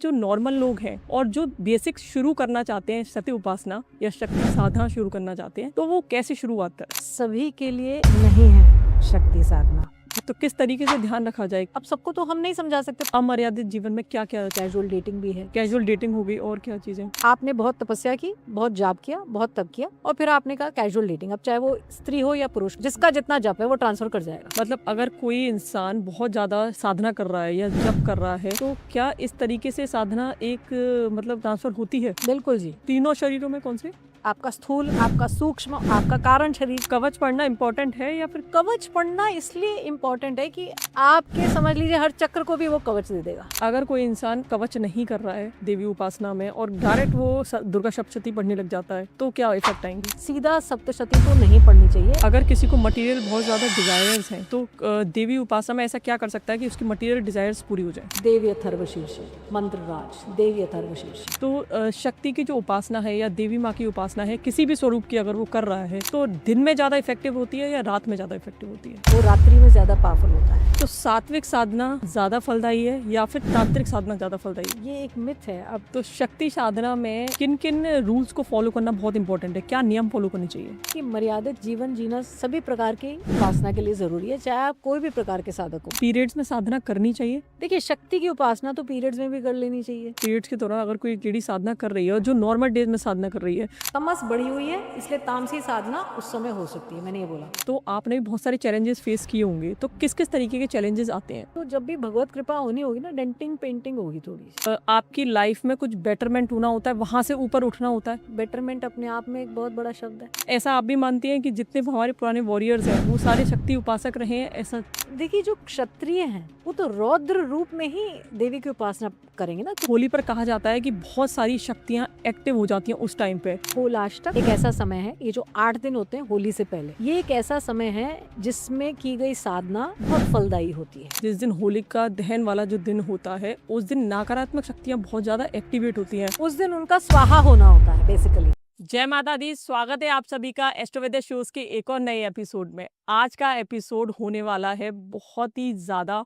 जो नॉर्मल लोग हैं और जो बेसिक शुरू करना चाहते हैं शक्ति उपासना या शक्ति साधना शुरू करना चाहते हैं, तो वो कैसे शुरुआत करें? सभी के लिए नहीं है शक्ति साधना। तो किस तरीके से ध्यान रखा जाए? अब सबको तो हम नहीं समझा सकते। अमर्यादित जीवन में क्या क्या? कैजुअल डेटिंग भी है। कैजुअल डेटिंग हो गई, और क्या चीजें? आपने बहुत तपस्या की, बहुत जाप किया, बहुत तप किया और फिर आपने कहा कैजुअल डेटिंग। अब चाहे वो स्त्री हो या पुरुष, जिसका जितना जप है वो ट्रांसफर कर जाएगा। मतलब अगर कोई इंसान बहुत ज्यादा साधना कर रहा है या जप कर रहा है, तो क्या इस तरीके से साधना एक मतलब ट्रांसफर होती है? बिल्कुल जी। तीनों शरीरों में कौन से? आपका स्थूल, आपका सूक्ष्म, आपका कारण शरीर। कवच पढ़ना इम्पोर्टेंट है या फिर? कवच पढ़ना इसलिए इम्पोर्टेंट है कि आपके समझ लीजिए हर चक्र को भी वो कवच दे देगा। अगर कोई इंसान कवच नहीं कर रहा है देवी उपासना में और डायरेक्ट वो दुर्गा सप्तशती पढ़ने लग जाता है, तो क्या इफेक्ट आएंगे? सीधा सप्तशती तो नहीं पढ़नी चाहिए। अगर किसी को मटेरियल बहुत ज्यादा डिजायर्स हैं, तो देवी उपासना में ऐसा क्या कर सकता है कि उसकी मटेरियल डिजायर्स पूरी हो जाए? देवी अथर्व शीर्ष मंत्र राज, देवी अथर्व शीर्ष। तो शक्ति की जो उपासना है या देवी माँ की उपासना है, किसी भी स्वरूप की अगर वो कर रहा है, तो दिन में ज्यादा इफेक्टिव होती है या रात में ज्यादा इफेक्टिव होती है? वो रात्रि में ज्यादा पावरफुल होता है। तो सात्विक साधना ज्यादा फलदायी है या फिर तांत्रिक साधना ज्यादा फलदायी है? ये एक मिथ है। अब तो शक्ति साधना में किन किन रूल्स को फॉलो करना बहुत इंपॉर्टेंट है? क्या नियम फॉलो करने चाहिए? कि मर्यादित जीवन जीना सभी प्रकार की उपासना के लिए जरूरी है, चाहे आप कोई भी प्रकार के साधक हो। पीरियड्स में साधना करनी चाहिए? देखिए, शक्ति की उपासना तो पीरियड्स में भी कर लेनी चाहिए। पीरियड्स के दौरान अगर कोई लेडी साधना कर रही है और जो नॉर्मल डेज में साधना कर रही है, तमस बढ़ी हुई है, इसलिए तामसी साधना उस समय हो सकती है, मैंने ये बोला। तो आपने भी बहुत सारे चैलेंजेस फेस किए होंगे, तो किस किस तरीके के चैलेंजेस आते हैं? तो जब भी भगवत कृपा होनी होगी ना, डेंटिंग पेंटिंग होगी थोड़ी सी। आपकी लाइफ में कुछ बेटरमेंट होना होता है, वहां से ऊपर उठना होता है। बेटरमेंट अपने आप में एक बहुत बड़ा शब्द है। ऐसा आप भी मानती हैं कि जितने हमारे पुराने वॉरियर्स हैं वो सारे शक्ति उपासक रहे हैं? ऐसा देखिए, जो क्षत्रिय हैं वो तो रौद्र रूप में ही देवी की उपासना करेंगे ना। होली पर कहा जाता है कि बहुत सारी शक्तियां एक्टिव हो जाती हैं उस टाइम पे। होलाष्टक एक ऐसा समय है, ये जो 8 दिन होते हैं होली से पहले, ये एक ऐसा समय है जिसमें की गई साधना बहुत फलदायी होती है। जिस दिन होलिका दहन वाला जो दिन होता है, उस दिन नकारात्मक शक्तियां बहुत ज्यादा एक्टिवेट होती हैं। उस दिन उनका स्वाहा होना होता है बेसिकली। जय माता दी, स्वागत है आप सभी का एस्ट्रोवेद शोज के एक और नए एपिसोड में। आज का एपिसोड होने वाला है बहुत ही ज्यादा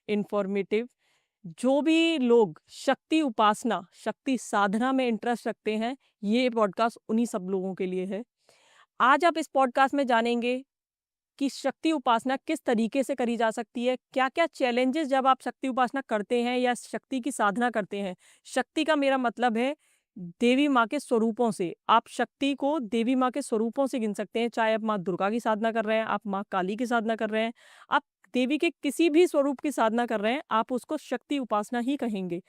इंफॉर्मेटिव। जो भी लोग शक्ति उपासना, शक्ति साधना में इंटरेस्ट रखते हैं, ये पॉडकास्ट उन्हीं सब लोगों के लिए है। आज आप इस पॉडकास्ट में जानेंगे कि शक्ति उपासना किस तरीके से करी जा सकती है, क्या क्या चैलेंजेस जब आप शक्ति उपासना करते हैं या शक्ति की साधना करते हैं। शक्ति का मेरा मतलब है देवी माँ के स्वरूपों से। आप शक्ति को देवी माँ के स्वरूपों से गिन सकते हैं, चाहे आप माँ दुर्गा की साधना कर रहे हैं, आप माँ काली की साधना कर रहे हैं, आप देवी के किसी भी स्वरूप की साधना कर रहे हैं, आप उसको शक्ति उपासना ही कहेंगे।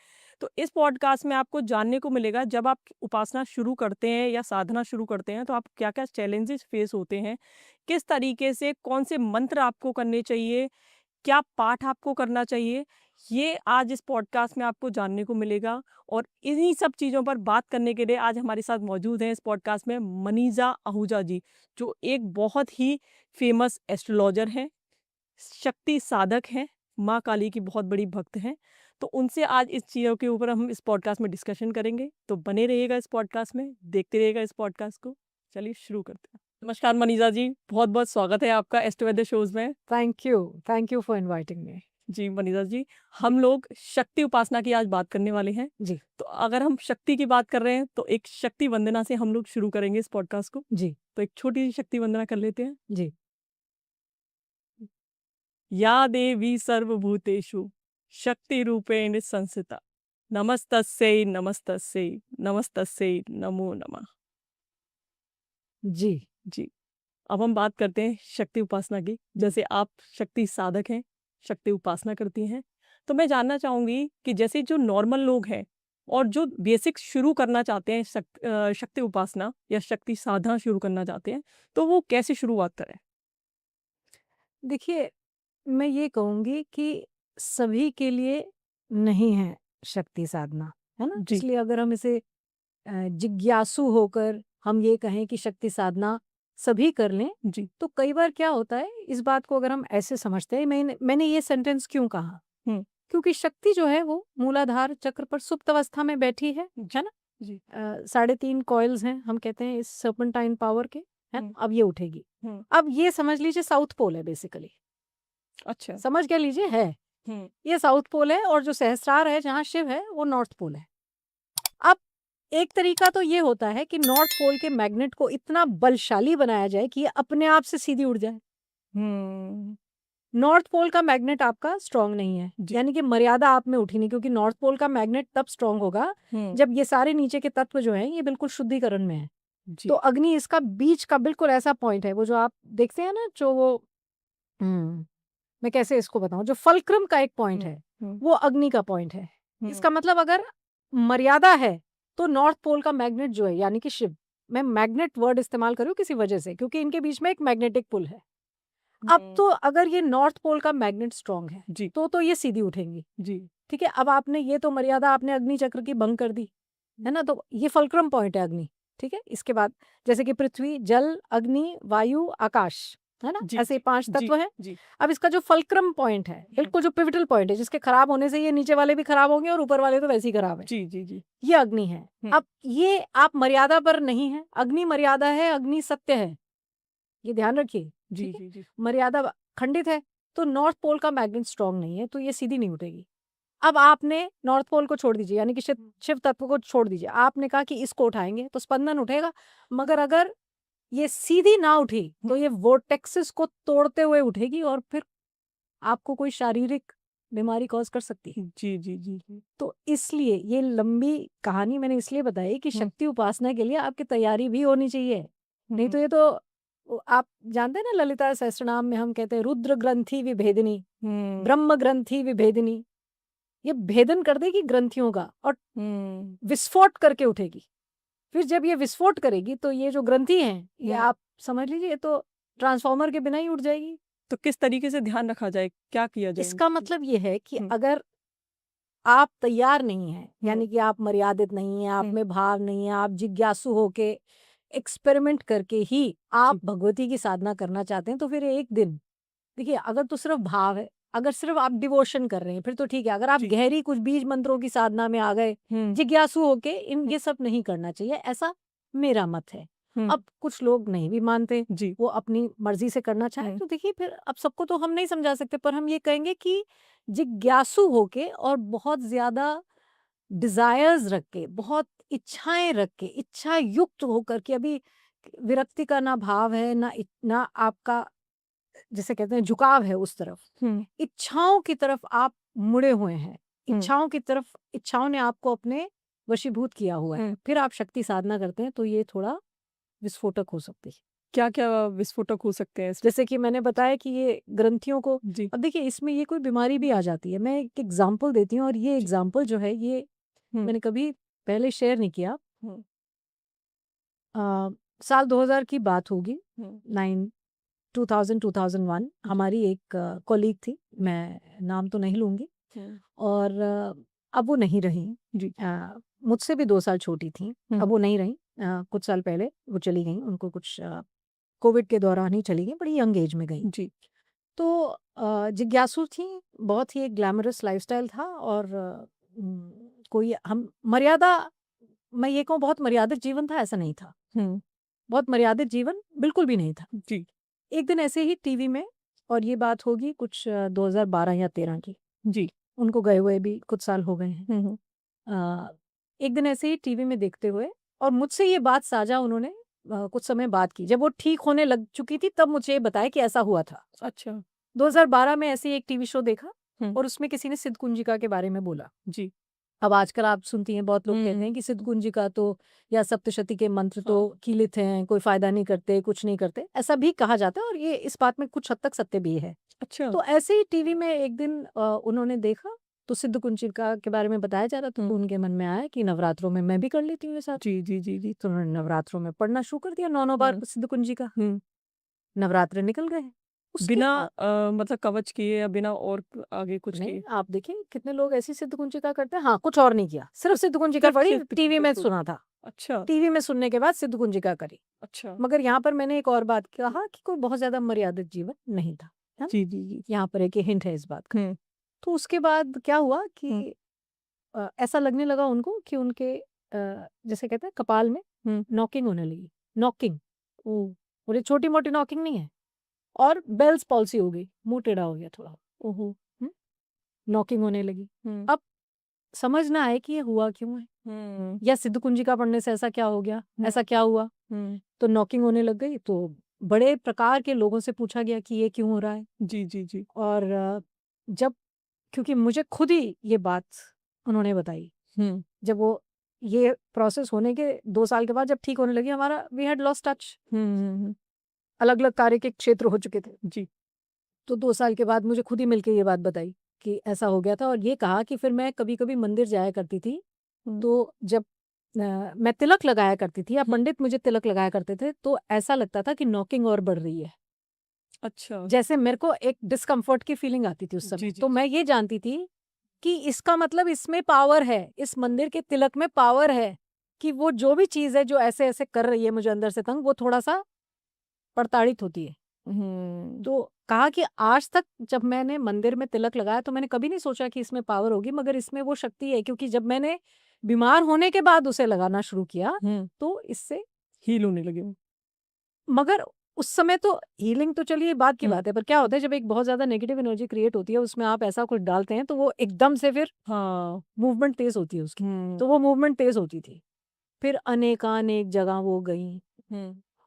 तो इस पॉडकास्ट में आपको जानने को मिलेगा जब आप उपासना शुरू करते हैं या साधना शुरू करते हैं तो आप क्या क्या चैलेंजेस फेस होते हैं, किस तरीके से, कौन से मंत्र आपको करने चाहिए, क्या पाठ आपको करना चाहिए, ये आज इस पॉडकास्ट में आपको जानने को मिलेगा। और इन्हीं सब चीज़ों पर बात करने के लिए आज हमारे साथ मौजूद हैं इस पॉडकास्ट में मनीषा आहूजा जी, जो एक बहुत ही फेमस एस्ट्रोलॉजर हैं, शक्ति साधक हैं, माँ काली की बहुत बड़ी भक्त हैं। तो उनसे आज इस चीज़ों के ऊपर हम इस पॉडकास्ट में डिस्कशन करेंगे। तो बने रहिएगा इस पॉडकास्ट में, देखते रहिएगा इस पॉडकास्ट को। चलिए शुरू करते हैं। नमस्कार मनीषा जी, बहुत बहुत स्वागत है आपका एस्ट्रोवेद शोज में। Thank you for inviting me. जी मनीषा जी, हम लोग शक्ति उपासना की आज बात करने वाले हैं जी। तो अगर हम शक्ति की बात कर रहे हैं तो एक शक्ति वंदना से हम लोग शुरू करेंगे इस पॉडकास्ट को। जी। तो एक छोटी सी शक्ति वंदना कर लेते हैं। जी। या देवी सर्वभूतेषु शक्ति रूपेण संस्थिता नमस्तस्यै नमस्तस्यै नमस्तस्यै नमो नमः। जी। जी, अब हम बात करते हैं शक्ति उपासना की। जैसे आप शक्ति साधक हैं, शक्ति उपासना करती हैं, तो मैं जानना चाहूंगी कि जैसे जो नॉर्मल लोग हैं और जो बेसिक शुरू करना चाहते हैं शक्ति उपासना या शक्ति साधना शुरू करना चाहते हैं, तो वो कैसे शुरुआत करें? देखिए, मैं ये कहूंगी कि सभी के लिए नहीं है शक्ति साधना, है ना। जी। इसलिए अगर हम इसे जिज्ञासु होकर हम ये कहें कि शक्ति साधना सभी कर लें, जी। तो कई बार क्या होता है, इस बात को अगर हम ऐसे समझते हैं, मैंने ये सेंटेंस क्यों कहा, क्योंकि शक्ति जो है वो मूलाधार चक्र पर सुप्त अवस्था में बैठी है ना। जी। 3.5 कॉइल्स हैं, हम कहते हैं इस सर्पेंटाइन पावर के, है ना? अब ये उठेगी। अब ये समझ लीजिए साउथ पोल है बेसिकली। अच्छा। समझ क्या लीजिए है ये साउथ पोल है, और जो सहस्त्रार है जहाँ शिव है वो नॉर्थ पोल है। अब एक तरीका तो ये होता है कि नॉर्थ पोल के मैग्नेट को इतना बलशाली बनाया जाए कि ये अपने आप से सीधी उड़ जाए। नॉर्थ पोल का मैग्नेट आपका स्ट्रांग नहीं है, यानी कि मर्यादा आप में उठी नहीं, क्योंकि नॉर्थ पोल का मैग्नेट तब स्ट्रांग होगा जब ये सारे नीचे के तत्व जो हैं ये बिल्कुल शुद्धिकरण में है। तो अग्नि इसका बीच का बिल्कुल ऐसा पॉइंट है, वो जो आप देखते हैं ना, जो वो मैं कैसे इसको बताऊं, जो फलक्रम का एक पॉइंट है वो अग्नि का पॉइंट है। इसका मतलब अगर मर्यादा है तो नॉर्थ पोल का मैग्नेट जो है, यानी कि शिव, मैं मैग्नेट वर्ड इस्तेमाल करूं किसी वजह से, क्योंकि इनके बीच में एक मैग्नेटिक पुल है। अब तो अगर ये नॉर्थ पोल का मैग्नेट स्ट्रांग है तो ये सीधी उठेंगी जी। ठीक है, अब आपने ये तो मर्यादा आपने अग्नि चक्र की भंग कर दी है ना, तो ये फलक्रम पॉइंट है अग्नि। ठीक है, इसके बाद जैसे कि पृथ्वी, जल, अग्नि, वायु, आकाश, है ना, ऐसे 5 तत्व हैं। अब इसका जो फलक्रम पॉइंट है, बिल्कुल जो पिवटल पॉइंट है, जिसके खराब होने से ये नीचे वाले भी खराब होंगे और ऊपर वाले तो वैसे ही खराब है, जी, ये अग्नि है। अब ये आप मर्यादा पर नहीं है, अग्नि मर्यादा है, अग्नि सत्य है, ये ध्यान रखिए। जी, मर्यादा खंडित है तो नॉर्थ पोल का मैग्नेट स्ट्रांग नहीं है, तो ये सीधी नहीं उठेगी। अब आपने नॉर्थ पोल को छोड़ दीजिए, यानी कि शिव तत्व को छोड़ दीजिए, आपने कहा कि इसको उठाएंगे तो स्पंदन उठेगा, मगर अगर ये सीधी ना उठी तो ये वोर्टेक्सिस को तोड़ते हुए उठेगी और फिर आपको कोई शारीरिक बीमारी कॉज कर सकती है। जी। तो इसलिए ये लंबी कहानी मैंने इसलिए बताई कि शक्ति उपासना के लिए आपकी तैयारी भी होनी चाहिए, नहीं तो ये तो आप जानते हैं ना, ललिता सहस्त्रनाम में हम कहते हैं रुद्र ग्रंथि विभेदिनी, ब्रह्म ग्रंथि विभेदिनी, ये भेदन कर देगी ग्रंथियों का और विस्फोट करके उठेगी। फिर जब ये विस्फोट करेगी तो ये जो ग्रंथि है ये आप समझ लीजिए ये तो ट्रांसफॉर्मर के बिना ही उठ जाएगी। तो किस तरीके से ध्यान रखा जाए, क्या किया जाए? इसका मतलब ये है कि अगर आप तैयार नहीं हैं, यानी कि आप मर्यादित नहीं हैं, आप में भाव नहीं है, आप जिज्ञासु होके एक्सपेरिमेंट करके ही आप भगवती की साधना करना चाहते हैं, तो फिर एक दिन देखिए, अगर तो सिर्फ भाव है, अगर सिर्फ आप डिवोशन कर रहे हैं फिर तो ठीक है, अगर आप गहरी कुछ बीज मंत्रों की साधना में आ गए जिज्ञासु होके, इन ये सब नहीं करना चाहिए, ऐसा मेरा मत है। अब कुछ लोग नहीं भी मानते जी, वो अपनी मर्जी से करना चाहे तो देखिए, फिर अब सबको तो हम नहीं समझा सकते, पर हम ये कहेंगे कि जिज्ञासु होके और बहुत ज्यादा डिजायर्स रख के, बहुत इच्छाएं रख के, इच्छा युक्त होकर के, अभी विरक्ति का ना भाव है ना आपका जिसे कहते हैं झुकाव है उस तरफ, इच्छाओं की तरफ आप मुड़े हुए हैं, इच्छाओं की तरफ, इच्छाओं ने आपको अपने वशीभूत किया हुआ है, फिर आप शक्ति साधना करते हैं तो ये थोड़ा विस्फोटक हो सकती है। क्या क्या विस्फोटक हो सकते हैं? जैसे कि मैंने बताया कि ये ग्रंथियों को जी, अब देखिए इसमें ये कोई बीमारी भी आ जाती है। मैं एक एग्जाम्पल देती हूँ, और ये एग्जाम्पल जो है ये मैंने कभी पहले शेयर नहीं किया। साल 2000 की बात होगी, 2001 हमारी एक कॉलीग थी, मैं नाम तो नहीं लूंगी, और अब वो नहीं रही जी, मुझसे भी 2 साल छोटी थी, अब वो नहीं रही, कुछ साल पहले वो चली गई, उनको कुछ कोविड के दौरान ही चली गई, बड़ी यंग एज में गई जी। तो जिज्ञासु थी, बहुत ही एक ग्लैमरस लाइफस्टाइल था, और कोई हम मर्यादा, मैं ये कहूँ बहुत मर्यादित जीवन था ऐसा नहीं था, बहुत मर्यादित जीवन बिल्कुल भी नहीं था जी। एक दिन ऐसे ही टीवी में, और ये बात होगी कुछ 2012 या 13 की जी, उनको गए हुए भी कुछ साल हो गए हैं। एक दिन ऐसे ही टीवी में देखते हुए, और मुझसे ये बात साझा उन्होंने कुछ समय बाद की, जब वो ठीक होने लग चुकी थी तब मुझे बताया कि ऐसा हुआ था। अच्छा, 2012 में ऐसे ही एक टीवी शो देखा, और उसमें किसी ने सिद्ध कुंजिका के बारे में बोला जी। अब आजकल आप सुनती हैं बहुत लोग कहते हैं कि सिद्ध कुंजिका तो या सप्तशती के मंत्र तो कीलित हैं, कोई फायदा नहीं करते, कुछ नहीं करते, ऐसा भी कहा जाता है, और ये इस बात में कुछ हद तक सत्य भी है। अच्छा, तो ऐसे ही टीवी में एक दिन उन्होंने देखा तो सिद्ध कुंजिका के बारे में बताया जा रहा था, तो उनके मन में आया कि नवरात्रों में मैं भी कर लेती हूँ ये साथ जी। तो उन्होंने नवरात्रों में पढ़ना शुरू कर दिया 9 बार सिद्ध कुंजिका। नवरात्र निकल गए बिना मतलब कवच किए या बिना और आगे कुछ नहीं, किए। आप देखिए कितने लोग ऐसी सिद्ध कुंजिका करते हैं, हाँ कुछ और नहीं किया, सिर्फ सिद्ध कुंजिका पढ़ी, टीवी में सुना था। अच्छा, टीवी में सुनने के बाद सिद्ध कुंजिका करी। अच्छा, मगर यहाँ पर मैंने एक और बात कहा कि कोई बहुत ज्यादा मर्यादित जीवन नहीं था, है ना? जी। यहाँ पर एक हिंट है इस बात का। तो उसके बाद क्या हुआ कि ऐसा लगने लगा उनको कि उनके जैसे कहते हैं कपाल में नॉकिंग होने लगी, नॉकिंग, बोले छोटी मोटी नॉकिंग नहीं है, और बेल्स पॉल्सी हो गई, मुंह टेढ़ा हो गया थोड़ा। ओहो, नॉकिंग होने लगी। हम्म, अब समझ ना आए कि ये हुआ क्यों है, या सिद्ध कुंजिका पढ़ने से ऐसा क्या हो गया, ऐसा क्या हुआ। तो नॉकिंग होने लग गई, तो बड़े प्रकार के लोगों से पूछा गया कि ये क्यों हो रहा है। जी जी जी। और जब, क्योंकि मुझे खुद ही ये बात उन्होंने बताई, जब वो ये प्रोसेस होने के 2 साल के बाद जब ठीक होने लगी, हमारा वी हैड लॉस्ट टच, अलग अलग कार्य के क्षेत्र हो चुके थे जी। तो 2 साल के बाद मुझे खुद ही मिलके ये बात बताई कि ऐसा हो गया था। और ये कहा कि फिर मैं कभी कभी मंदिर जाया करती थी, तो जब मैं तिलक लगाया करती थी या पंडित मुझे तिलक लगाया करते थे, तो ऐसा लगता था कि नॉकिंग और बढ़ रही है। अच्छा। जैसे मेरे को एक डिस्कम्फर्ट की फीलिंग आती थी उस जी समय। जी तो मैं ये जानती थी कि इसका मतलब इसमें पावर है, इस मंदिर के तिलक में पावर है, कि वो जो भी चीज है जो ऐसे ऐसे कर रही है मुझे अंदर से तंग, वो थोड़ा सा प्रताड़ित होती है। तो कहा कि आज तक जब मैंने मंदिर में तिलक लगाया तो मैंने कभी नहीं सोचा कि इसमें पावर होगी, मगर इसमें वो शक्ति है, क्योंकि जब मैंने बीमार होने के बाद उसे लगाना शुरू किया तो इससे हील होने लगे। मगर उस समय तो हीलिंग तो चलिए बात की बात है, पर क्या होता है जब एक बहुत ज्यादा नेगेटिव एनर्जी क्रिएट होती है, उसमें आप ऐसा कुछ डालते हैं तो वो एकदम से फिर हाँ। मूवमेंट तेज होती है उसकी। तो वो मूवमेंट तेज होती थी। फिर अनेकानेक जगह वो गई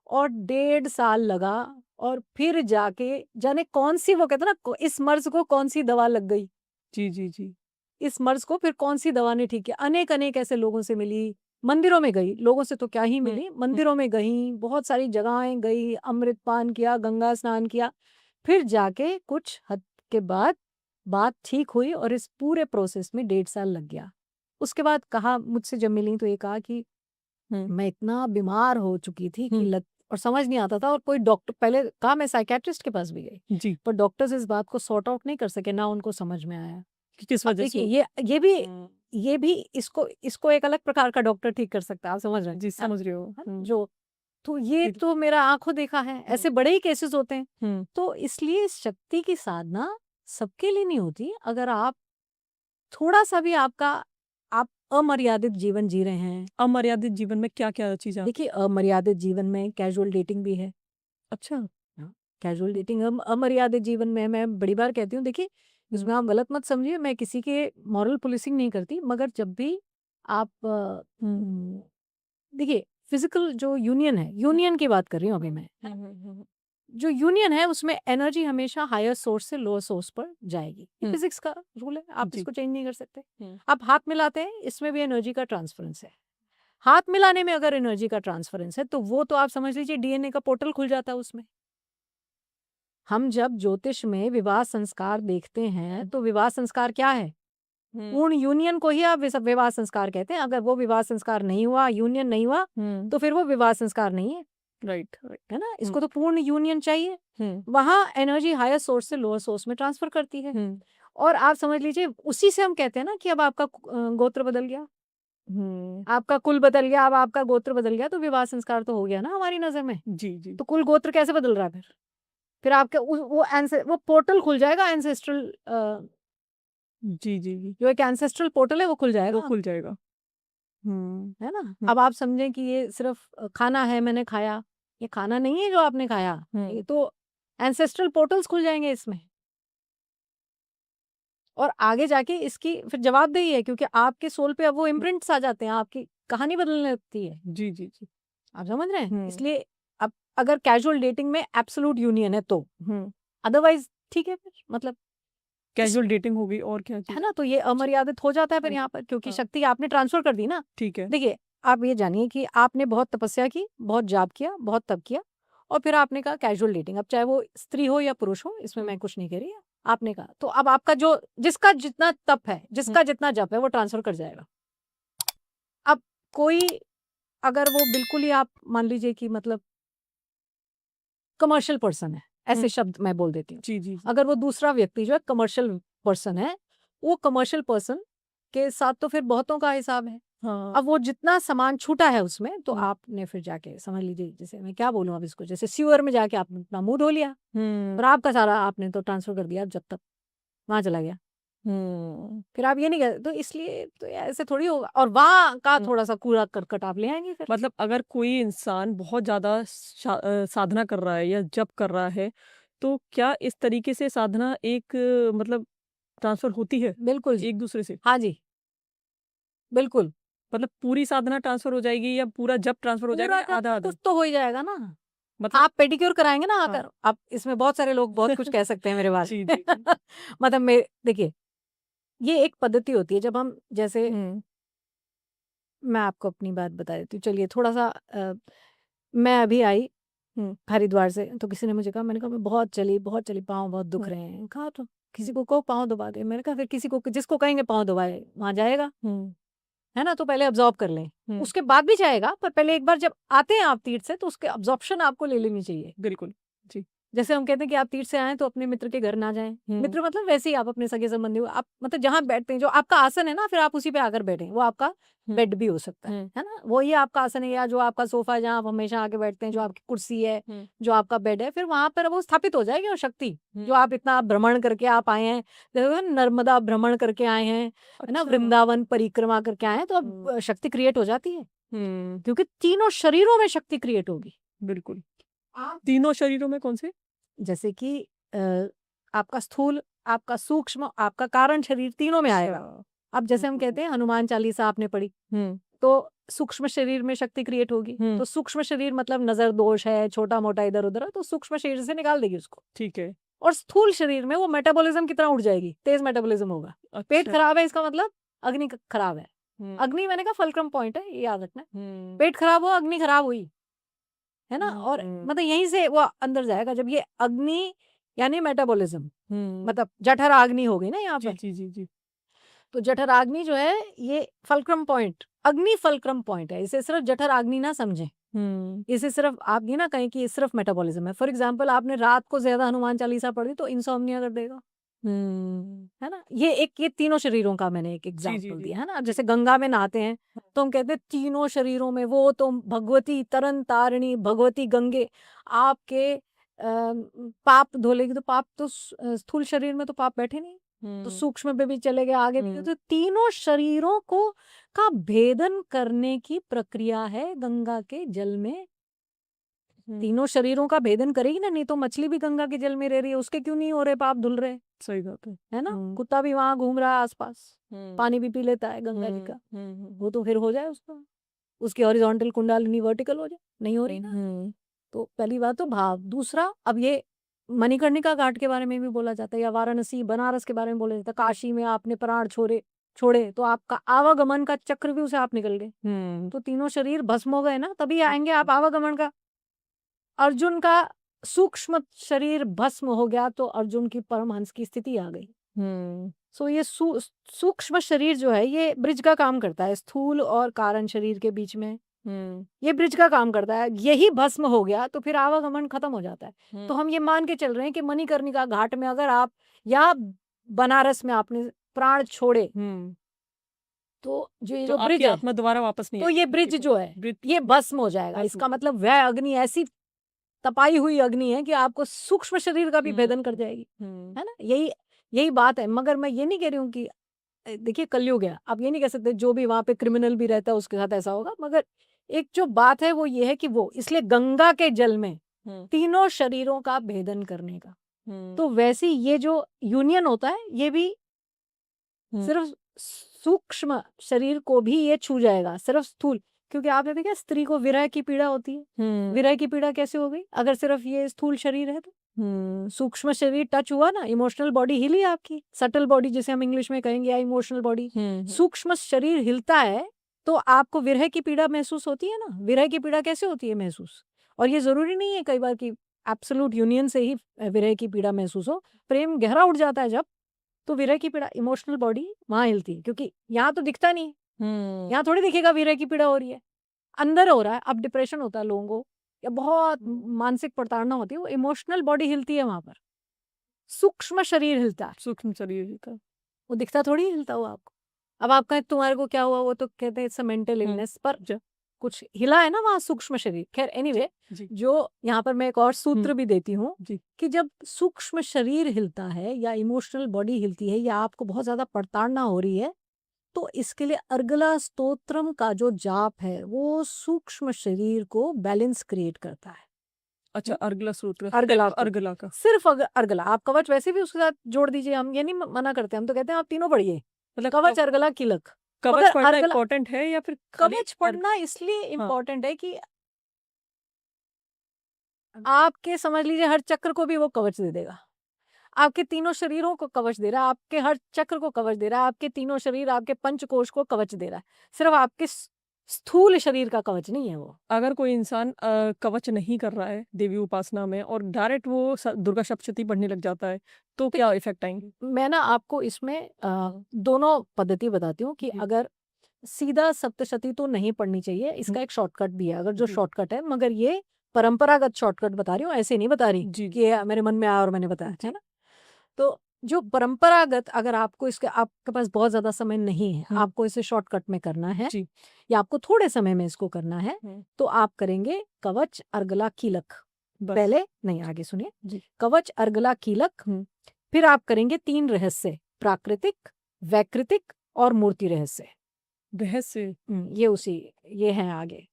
और 1.5 साल लगा, और फिर जाके जाने कौन सी, वो कहते हैं ना, इस मर्ज को कौन सी दवा लग गई, जी जी जी। इस मर्ज को फिर कौन सी दवा ने ठीक किया। अनेक अनेक ऐसे लोगों से मिली, मंदिरों में गई, लोगों से तो क्या ही मिली, मंदिरों में गई, बहुत सारी जगहें गई, अमृत पान किया, गंगा स्नान किया, फिर जाके कुछ हद के बाद बात ठीक हुई। और इस पूरे प्रोसेस में 1.5 साल लग गया। उसके बाद कहा, मुझसे जब मिली तो ये कहा कि मैं इतना बीमार हो चुकी थी कि लग, और समझ नहीं आता था, और कोई डॉक्टर, पहले कहा मैं साइकेट्रिस्ट के पास भी गई, जी। पर डॉक्टर्स इस बात को सॉर्ट आउट नहीं कर सके, ना उनको समझ में आया। कि किस अब वजह देखिए से। ये भी इसको एक अलग प्रकार का डॉक्टर ठीक कर सकता है, आप समझ रहे हैं, जी, है ना? समझ रही हो। है ना? जो तो ये फिर तो मेरा आंखों देखा है, ऐसे बड़े ही केसेस होते हैं। हुँ, तो इसलिए इस शक्ति की साधना सबके लिए नहीं होती। अगर आप थोड़ा सा भी आप अमर्यादित जीवन जी रहे हैं, अमर्यादित जीवन में क्या-क्या चीज़ें। देखिए अमर्यादित जीवन में कैजुअल डेटिंग भी है। अच्छा। हाँ, कैजुअल डेटिंग अमर्यादित जीवन में, मैं बड़ी बार कहती हूँ, देखिए इसमें आप गलत मत समझिए, मैं किसी के मॉरल पुलिसिंग नहीं करती, मगर जब भी आप देखिए फिजिकल जो यूनियन है, यूनियन की बात कर रही हूँ अभी मैं, जो यूनियन है उसमें एनर्जी हमेशा हायर सोर्स से लोअर सोर्स पर जाएगी। ये फिजिक्स का रूल है, आप जी। इसको चेंज नहीं कर सकते। आप हाथ मिलाते हैं, इसमें भी एनर्जी का ट्रांसफरेंस है। हाथ मिलाने में अगर एनर्जी का ट्रांसफरेंस है तो वो तो आप समझ लीजिए डीएनए का पोर्टल खुल जाता है उसमें। हम जब ज्योतिष में विवाह संस्कार देखते हैं तो विवाह संस्कार क्या है? पूर्ण यूनियन को ही आप विवाह संस्कार कहते हैं। अगर वो विवाह संस्कार नहीं हुआ, यूनियन नहीं हुआ, तो फिर वो विवाह संस्कार नहीं है। Right, right. है ना? इसको तो पूर्ण यूनियन चाहिए। वहां एनर्जी हायर सोर्स से लोअर सोर्स में ट्रांसफर करती है। और आप समझ लीजिए उसी से हम कहते हैं ना कि अब आपका गोत्र बदल गया, आपका कुल बदल गया, अब आपका गोत्र बदल गया, तो विवाह संस्कार तो हो गया ना हमारी नजर में। जी, जी। तो कुल गोत्र कैसे बदल रहा है फिर आपके वो पोर्टल खुल जाएगा एंसेस्ट्रल, जी, जी, जी। जो एक एंसेस्ट्रल पोर्टल है वो खुल वो जाएगा, खुल जाएगा। है ना? अब आप समझें कि ये सिर्फ खाना है, मैंने खाया, ये खाना नहीं है जो आपने खाया, ये तो एंसेस्ट्रल पोर्टल्स खुल जाएंगे इसमें। और आगे जाके इसकी फिर जवाबदेही है, क्योंकि आपके सोल पे अब वो इम्प्रिंट्स आ जाते हैं, आपकी कहानी बदलने लगती है। जी, जी, जी। आप समझ रहे हैं? इसलिए अब अगर कैजुअल डेटिंग में एब्सोल्यूट यूनियन है तो, अदरवाइज ठीक है, फिर मतलब कैजुअल डेटिंग हो गई और क्या चीज़? है ना? तो ये अमर्यादित हो जाता है फिर यहाँ पर, क्योंकि शक्ति आपने ट्रांसफर कर दी ना। ठीक है। देखिए आप ये जानिए कि आपने बहुत तपस्या की, बहुत जाप किया, बहुत तप किया, और फिर आपने कहा कैजुअल डेटिंग। अब चाहे वो स्त्री हो या पुरुष हो, इसमें मैं कुछ नहीं कह रही, आपने कहा, तो अब आपका जो जिसका जितना तप है, जिसका जितना जप है, वो ट्रांसफर कर जाएगा। अब कोई अगर वो बिल्कुल ही आप मान लीजिए कि मतलब कमर्शियल पर्सन है, ऐसे शब्द मैं बोल देती हूँ। जी, जी, जी। अगर वो दूसरा व्यक्ति जो है कमर्शियल पर्सन है, वो कमर्शियल पर्सन के साथ तो फिर बहुतों का हिसाब है। हाँ। अब वो जितना सामान छूटा है उसमें, तो आपने फिर जाके समझ लीजिए, जैसे मैं क्या बोलूँ अब इसको, जैसे सीवर में जाके आपने अपना मुंह धो लिया, पर आपका सारा आपने तो ट्रांसफर कर दिया, जब तक वहां चला गया। फिर आप ये नहीं कहते, तो इसलिए तो ऐसे थोड़ी होगा, और वहां का थोड़ा सा कूड़ा करकट आप ले आएंगे फिर। मतलब अगर कोई इंसान बहुत ज़्यादा साधना कर रहा है या जप कर रहा है, तो क्या इस तरीके से साधना एक मतलब ट्रांसफर होती है बिल्कुल जी। एक दूसरे से? हाँ जी, बिल्कुल। मतलब पूरी साधना ट्रांसफर हो जाएगी या पूरा जब ट्रांसफर हो जाएगा पूरा या का आधा-आधा? कुछ तो हो ही जाएगा ना। मतलब आप पेडिक्योर कराएँगे ना हाँ। आकर, अब इसमें बहुत सारे लोग बहुत कुछ कह सकते हैं मेरे बारे जी, में। जी, जी। मतलब देखिए, ये एक पद्धति होती है जब हम जैसे हुँ, मैं आपको अपनी बात बता देती हूँ। चलिए थोड़ा-सा मैं अभी आई हुँ, हरिद्वार से, तो किसी ने मुझे कहा, मैंने कहा मैं बहुत चली, पाँव बहुत दुख हुँ, रहे हैं। कहा तो किसी को कहो पाँव दबा दे। मैंने कहा फिर किसी को जिसको कहेंगे पाँव दबाए, वहाँ जाएगा, हुँ, है ना? तो पहले अब्ज़ॉर्ब कर लें। हुँ, उसके बाद भी जाएगा, पर पहले एक बार जब आते हैं आप तीर्थ से तो उसके अब्ज़ॉर्प्शन आपको ले लेनी चाहिए। बिल्कुल। जी। जैसे हम कहते हैं कि आप तीर्थ से आएँ तो अपने मित्र के घर ना जाएँ। हुँ, मित्र मतलब वैसे ही आप अपने सगे-संबंधी हो, आप मतलब जहाँ बैठते हैं, जो आपका आसन है ना, फिर आप उसी पे आकर बैठें। वो आपका हुँ, बेड भी हो सकता हुँ, है ना? वही आपका आसन है या जो आपका सोफ़ा है जहाँ आप हमेशा आके बैठते हैं, जो आपकी कुर्सी है, हुँ, जो आपका बेड है, फिर वहाँ पर वो स्थापित हो जाएगी और शक्ति, हुँ। जो आप इतना भ्रमण करके आप आए हैं, जैसे नर्मदा भ्रमण करके आए हैं, है ना? अच्छा। वृंदावन परिक्रमा करके आए हैं, तो हुँ, अब शक्ति क्रिएट हो जाती है, हुँ, क्योंकि तीनों शरीरों में शक्ति क्रिएट होगी। बिल्कुल। आप तीनों शरीरों में कौन से? जैसे कि आपका स्थूल, आपका सूक्ष्म, आपका कारण शरीर तीनों में आएगा। अच्छा। अब जैसे हम हुँ, कहते हैं हनुमान चालीसा आपने पढ़ी, हुँ, तो सूक्ष्म शरीर में शक्ति क्रिएट होगी। हुँ, तो सूक्ष्म शरीर मतलब नज़र दोष है, छोटा-मोटा इधर-उधर है, तो सूक्ष्म शरीर से निकाल देगी उसको। ठीक है। और स्थूल शरीर में वो मेटाबॉलिज़्म की तरह उड़ जाएगी, तेज़ मेटाबॉलिज़्म होगा। पेट अच्छा। खराब है इसका मतलब अग्नि क खराब है। हुँ, अग्नि मैंने कहा फल्क्रम पॉइंट है, ये याद रखना है। हुँ, पेट खराब हो, अग्नि खराब हुई। है ना? और हुँ, मतलब यहीं से वो अंदर जाएगा जब ये अग्नि यानी मेटाबॉलिज्म, हुँ। मतलब जठराग्नि हो गई ना यहाँ जी, पर। जी, जी, जी। तो जठराग्नि जो है ये फल्क्रम पॉइंट, अग्नि फल्क्रम पॉइंट है। इसे सिर्फ जठराग्नि ना समझें। हुँ, इसे सिर्फ आप ये ना कहें कि ये सिर्फ मेटाबॉलिज्म है। फॉर एग्जाम्पल आपने रात को ज्यादा हनुमान चालीसा पढ़ी तो इंसोम्निया कर देगा। हुँ। है ना? ये तीनों शरीरों का मैंने एक जी, जी, एग्जाम्पल जी, दिया है ना। अब जी। जैसे गंगा में नहाते हैं तो हम कहते हैं तीनों शरीरों में वो तो भगवती तरन तारिणी भगवती गंगे आपके पाप धो लेगी। तो पाप तो स्थूल शरीर में तो पाप बैठे नहीं, तो हुँ, सूक्ष्म पे भी चले गए, आगे भी गए। हुँ, तो तीनों शरीरों को का भेदन करने की प्रक्रिया है गंगा के जल में। हुँ। तीनों शरीरों का भेदन करेगी ना, नहीं तो मछली भी गंगा के जल में रह रही है, उसके क्यों नहीं हो रहे पाप धुल रहे? सही बात है। है ना? हुँ, कुत्ता भी वहाँ घूम रहा है आस-पास, हुँ, पानी भी पी लेता है गंगा जी हुँ, का, हुँ, हुँ, वो तो फिर हो जाए उसका, उसकी हॉरिज़ॉन्टल कुंडलिनी वर्टिकल हो जाए, नहीं हो रही ना। हुँ, तो पहली बात तो भाव, दूसरा अब ये मणिकर्णिका घाट के बारे में भी बोला जाता है या वाराणसी, बनारस के बारे में बोला जाता है, काशी में आपने प्राण छोड़े छोड़े तो आपका आवागमन का चक्रव्यूह से आप निकल गए, हुँ, तो तीनों शरीर भस्म हो गए ना, तभी आएँगे आप आवागमन का। अर्जुन का सूक्ष्म शरीर भस्म हो गया तो अर्जुन की परमहंस की स्थिति आ गई। हुँ, सो ये सूक्ष्म शरीर जो है ये ब्रिज का काम करता है स्थूल और कारण शरीर के बीच में। हुँ, ये ब्रिज का काम करता है, यही भस्म हो गया तो फिर आवागमन खत्म हो जाता है। हुँ, तो हम ये मान के चल रहे हैं कि मणिकर्णिका घाट में अगर आप या बनारस में आपने प्राण छोड़े हुँ। तो जो ये तो जो आपकी ब्रिज है, आत्मा दोबारा वापस नहीं तो ये आएगी ब्रिज धरती पे। जो है ब्रिज ये भस्म हो जाएगा। भस्म इसका मतलब वह अग्नि ऐसी तपाई हुई अग्नि है कि आपको सूक्ष्म शरीर का भी हुँ, भेदन कर जाएगी। हुँ, है ना? यही यही बात है। मगर मैं ये नहीं कह रही हूँ कि देखिए कलयुग है, आप ये नहीं कह सकते जो भी वहाँ पे क्रिमिनल भी रहता है उसके साथ ऐसा होगा। मगर एक जो बात है वो ये है कि वो इसलिए गंगा के जल में हुँ, तीनों शरीरों का भेदन करने का। हुँ, तो वैसे ही ये जो यूनियन होता है ये भी हुँ, सिर्फ सूक्ष्म शरीर को भी ये छू जाएगा, सिर्फ स्थूल। क्योंकि आपने देखा स्त्री को विरह की पीड़ा होती है। हुँ, विरह की पीड़ा कैसे हो गई? अगर सिर्फ ये स्थूल शरीर है तो। हुँ, सूक्ष्म शरीर टच हुआ ना, इमोशनल बॉडी हिली आपकी, सटल बॉडी जिसे हम इंग्लिश में कहेंगे या इमोशनल बॉडी। हुँ, हुँ, सूक्ष्म शरीर हिलता है तो आपको विरह की पीड़ा महसूस होती है ना। विरह की पीड़ा कैसे होती है महसूस? और ये जरूरी नहीं है कई बार कि एब्सोल्यूट यूनियन से ही विरह की पीड़ा महसूस हो। प्रेम गहरा उठ जाता है जब, तो विरह की पीड़ा इमोशनल बॉडी वहां हिलती है, क्योंकि यहाँ तो दिखता नहीं है। हुँ, यहाँ थोड़ी दिखेगा विरह की पीड़ा हो रही है, अंदर हो रहा है। अब डिप्रेशन होता है लोगों को या बहुत मानसिक प्रताड़ना होती है, वो इमोशनल बॉडी हिलती है वहां पर, सूक्ष्म शरीर हिलता है। सूक्ष्म शरीर का। वो दिखता थोड़ी हिलता हुआ आपको। अब आप कहें तुम्हारे को क्या हुआ, वो तो कहते हैं it's a mental hmm, illness, पर ज कुछ हिला है ना वहाँ सूक्ष्म शरीर। खैर एनीवे, जी, जो यहाँ पर मैं एक और हुँ, सूत्र भी देती हूँ जी, कि जब सूक्ष्म शरीर हिलता है या इमोशनल बॉडी हिलती है या आपको बहुत ज्यादा प्रताड़ना हो रही है, तो इसके लिए अर्गला स्तोत्रम का जो जाप है वो सूक्ष्म शरीर को बैलेंस क्रिएट करता है। अच्छा, अर्गला सूत्र, अर्गला सिर्फ अर्गला का। सिर्फ अर्गला। आप कवच वैसे भी उसके साथ जोड़ दीजिए, हम ये नहीं मना करते, हम तो कहते हैं आप तीनों पढ़िए, मतलब कवच अर्गला कीलक। कवच मगर पढ़ना अर्गला इम्पोर्टेंट है या फिर खाली कवच पढ़ना इसलिए हाँ। इम्पोर्टेंट है कि आपके समझ लीजिए हर चक्र को भी वो कवच दे देगा, आपके तीनों शरीरों को कवच दे रहा है, आपके हर चक्र को कवच दे रहा है, आपके तीनों शरीर, आपके पंचकोश को कवच दे रहा है, सिर्फ आपके स्थूल शरीर का कवच नहीं है वो। अगर कोई इंसान कवच नहीं कर रहा है देवी उपासना में और डायरेक्ट वो दुर्गा सप्तशती पढ़ने लग जाता है, तो क्या इफेक्ट आएंगे? मैं ना आपको इसमें दोनों पद्धति बताती हूँ कि जी। अगर सीधा सप्तशती तो नहीं पढ़नी चाहिए, इसका एक शॉर्टकट भी है, अगर जो जी। शॉर्टकट है, मगर ये परंपरागत शॉर्टकट बता रही हूँ, ऐसे नहीं बता रही जी। कि ये मेरे मन में आया और मैंने बताया, जी। है ना। तो जो परंपरागत, अगर आपको इसके, आपके पास बहुत ज्यादा समय नहीं है, आपको इसे शॉर्टकट में करना है जी। या आपको थोड़े समय में इसको करना है, तो आप करेंगे कवच अर्गला कीलक। बस। पहले नहीं, आगे सुनिए जी। कवच अर्गला कीलक, फिर आप करेंगे 3 रहस्य, प्राकृतिक, वैकृतिक और मूर्ति रहस्य। रहस्य ये हैं आगे।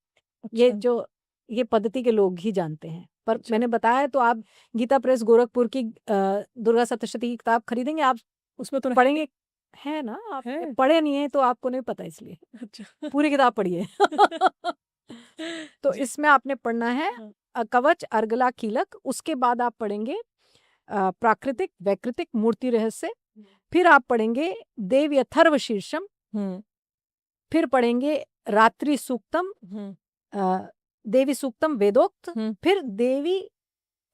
ये अच्छा। जो ये पद्धति के लोग ही जानते हैं, पर अच्छा। मैंने बताया तो आप गीता प्रेस गोरखपुर की दुर्गा सप्तशती की किताब खरीदेंगे, आप उसमें तो पढ़ेंगे, है ना, आप है। पढ़े नहीं है तो आपको नहीं पता, इसलिए अच्छा। पूरी किताब पढ़िए। तो जी। इसमें आपने पढ़ना है कवच अर्गला कीलक, उसके बाद आप पढ़ेंगे प्राकृतिक, वैकृतिक, मूर्ति रहस्य, फिर आप पढ़ेंगे देवी अथर्व शीर्षम, फिर पढ़ेंगे रात्रि सूक्तम, देवी सूक्तम वेदोक्त, फिर देवी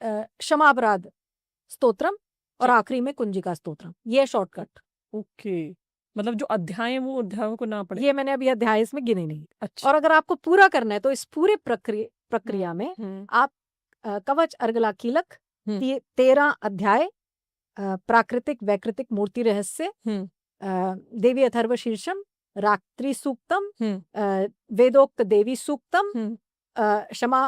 क्षमापराध स्तोत्रम और आखिरी में कुंजिका स्तोत्रम। ये शॉर्टकट। ओके, मतलब जो अध्याय है वो अध्यायों को ना पढ़े। ये मैंने अभी अध्याय इसमें गिने नहीं। अच्छा। और अगर आपको पूरा करना है तो इस पूरे प्रक्रिया में आप कवच अर्गला कीलक 13 अध्याय, प्राकृतिक, वैकृतिक, मूर्ति रहस्य, देवी अथर्व शीर्षम, रात्रि सूक्तम, वेदोक्त देवी सूक्तम, क्षमा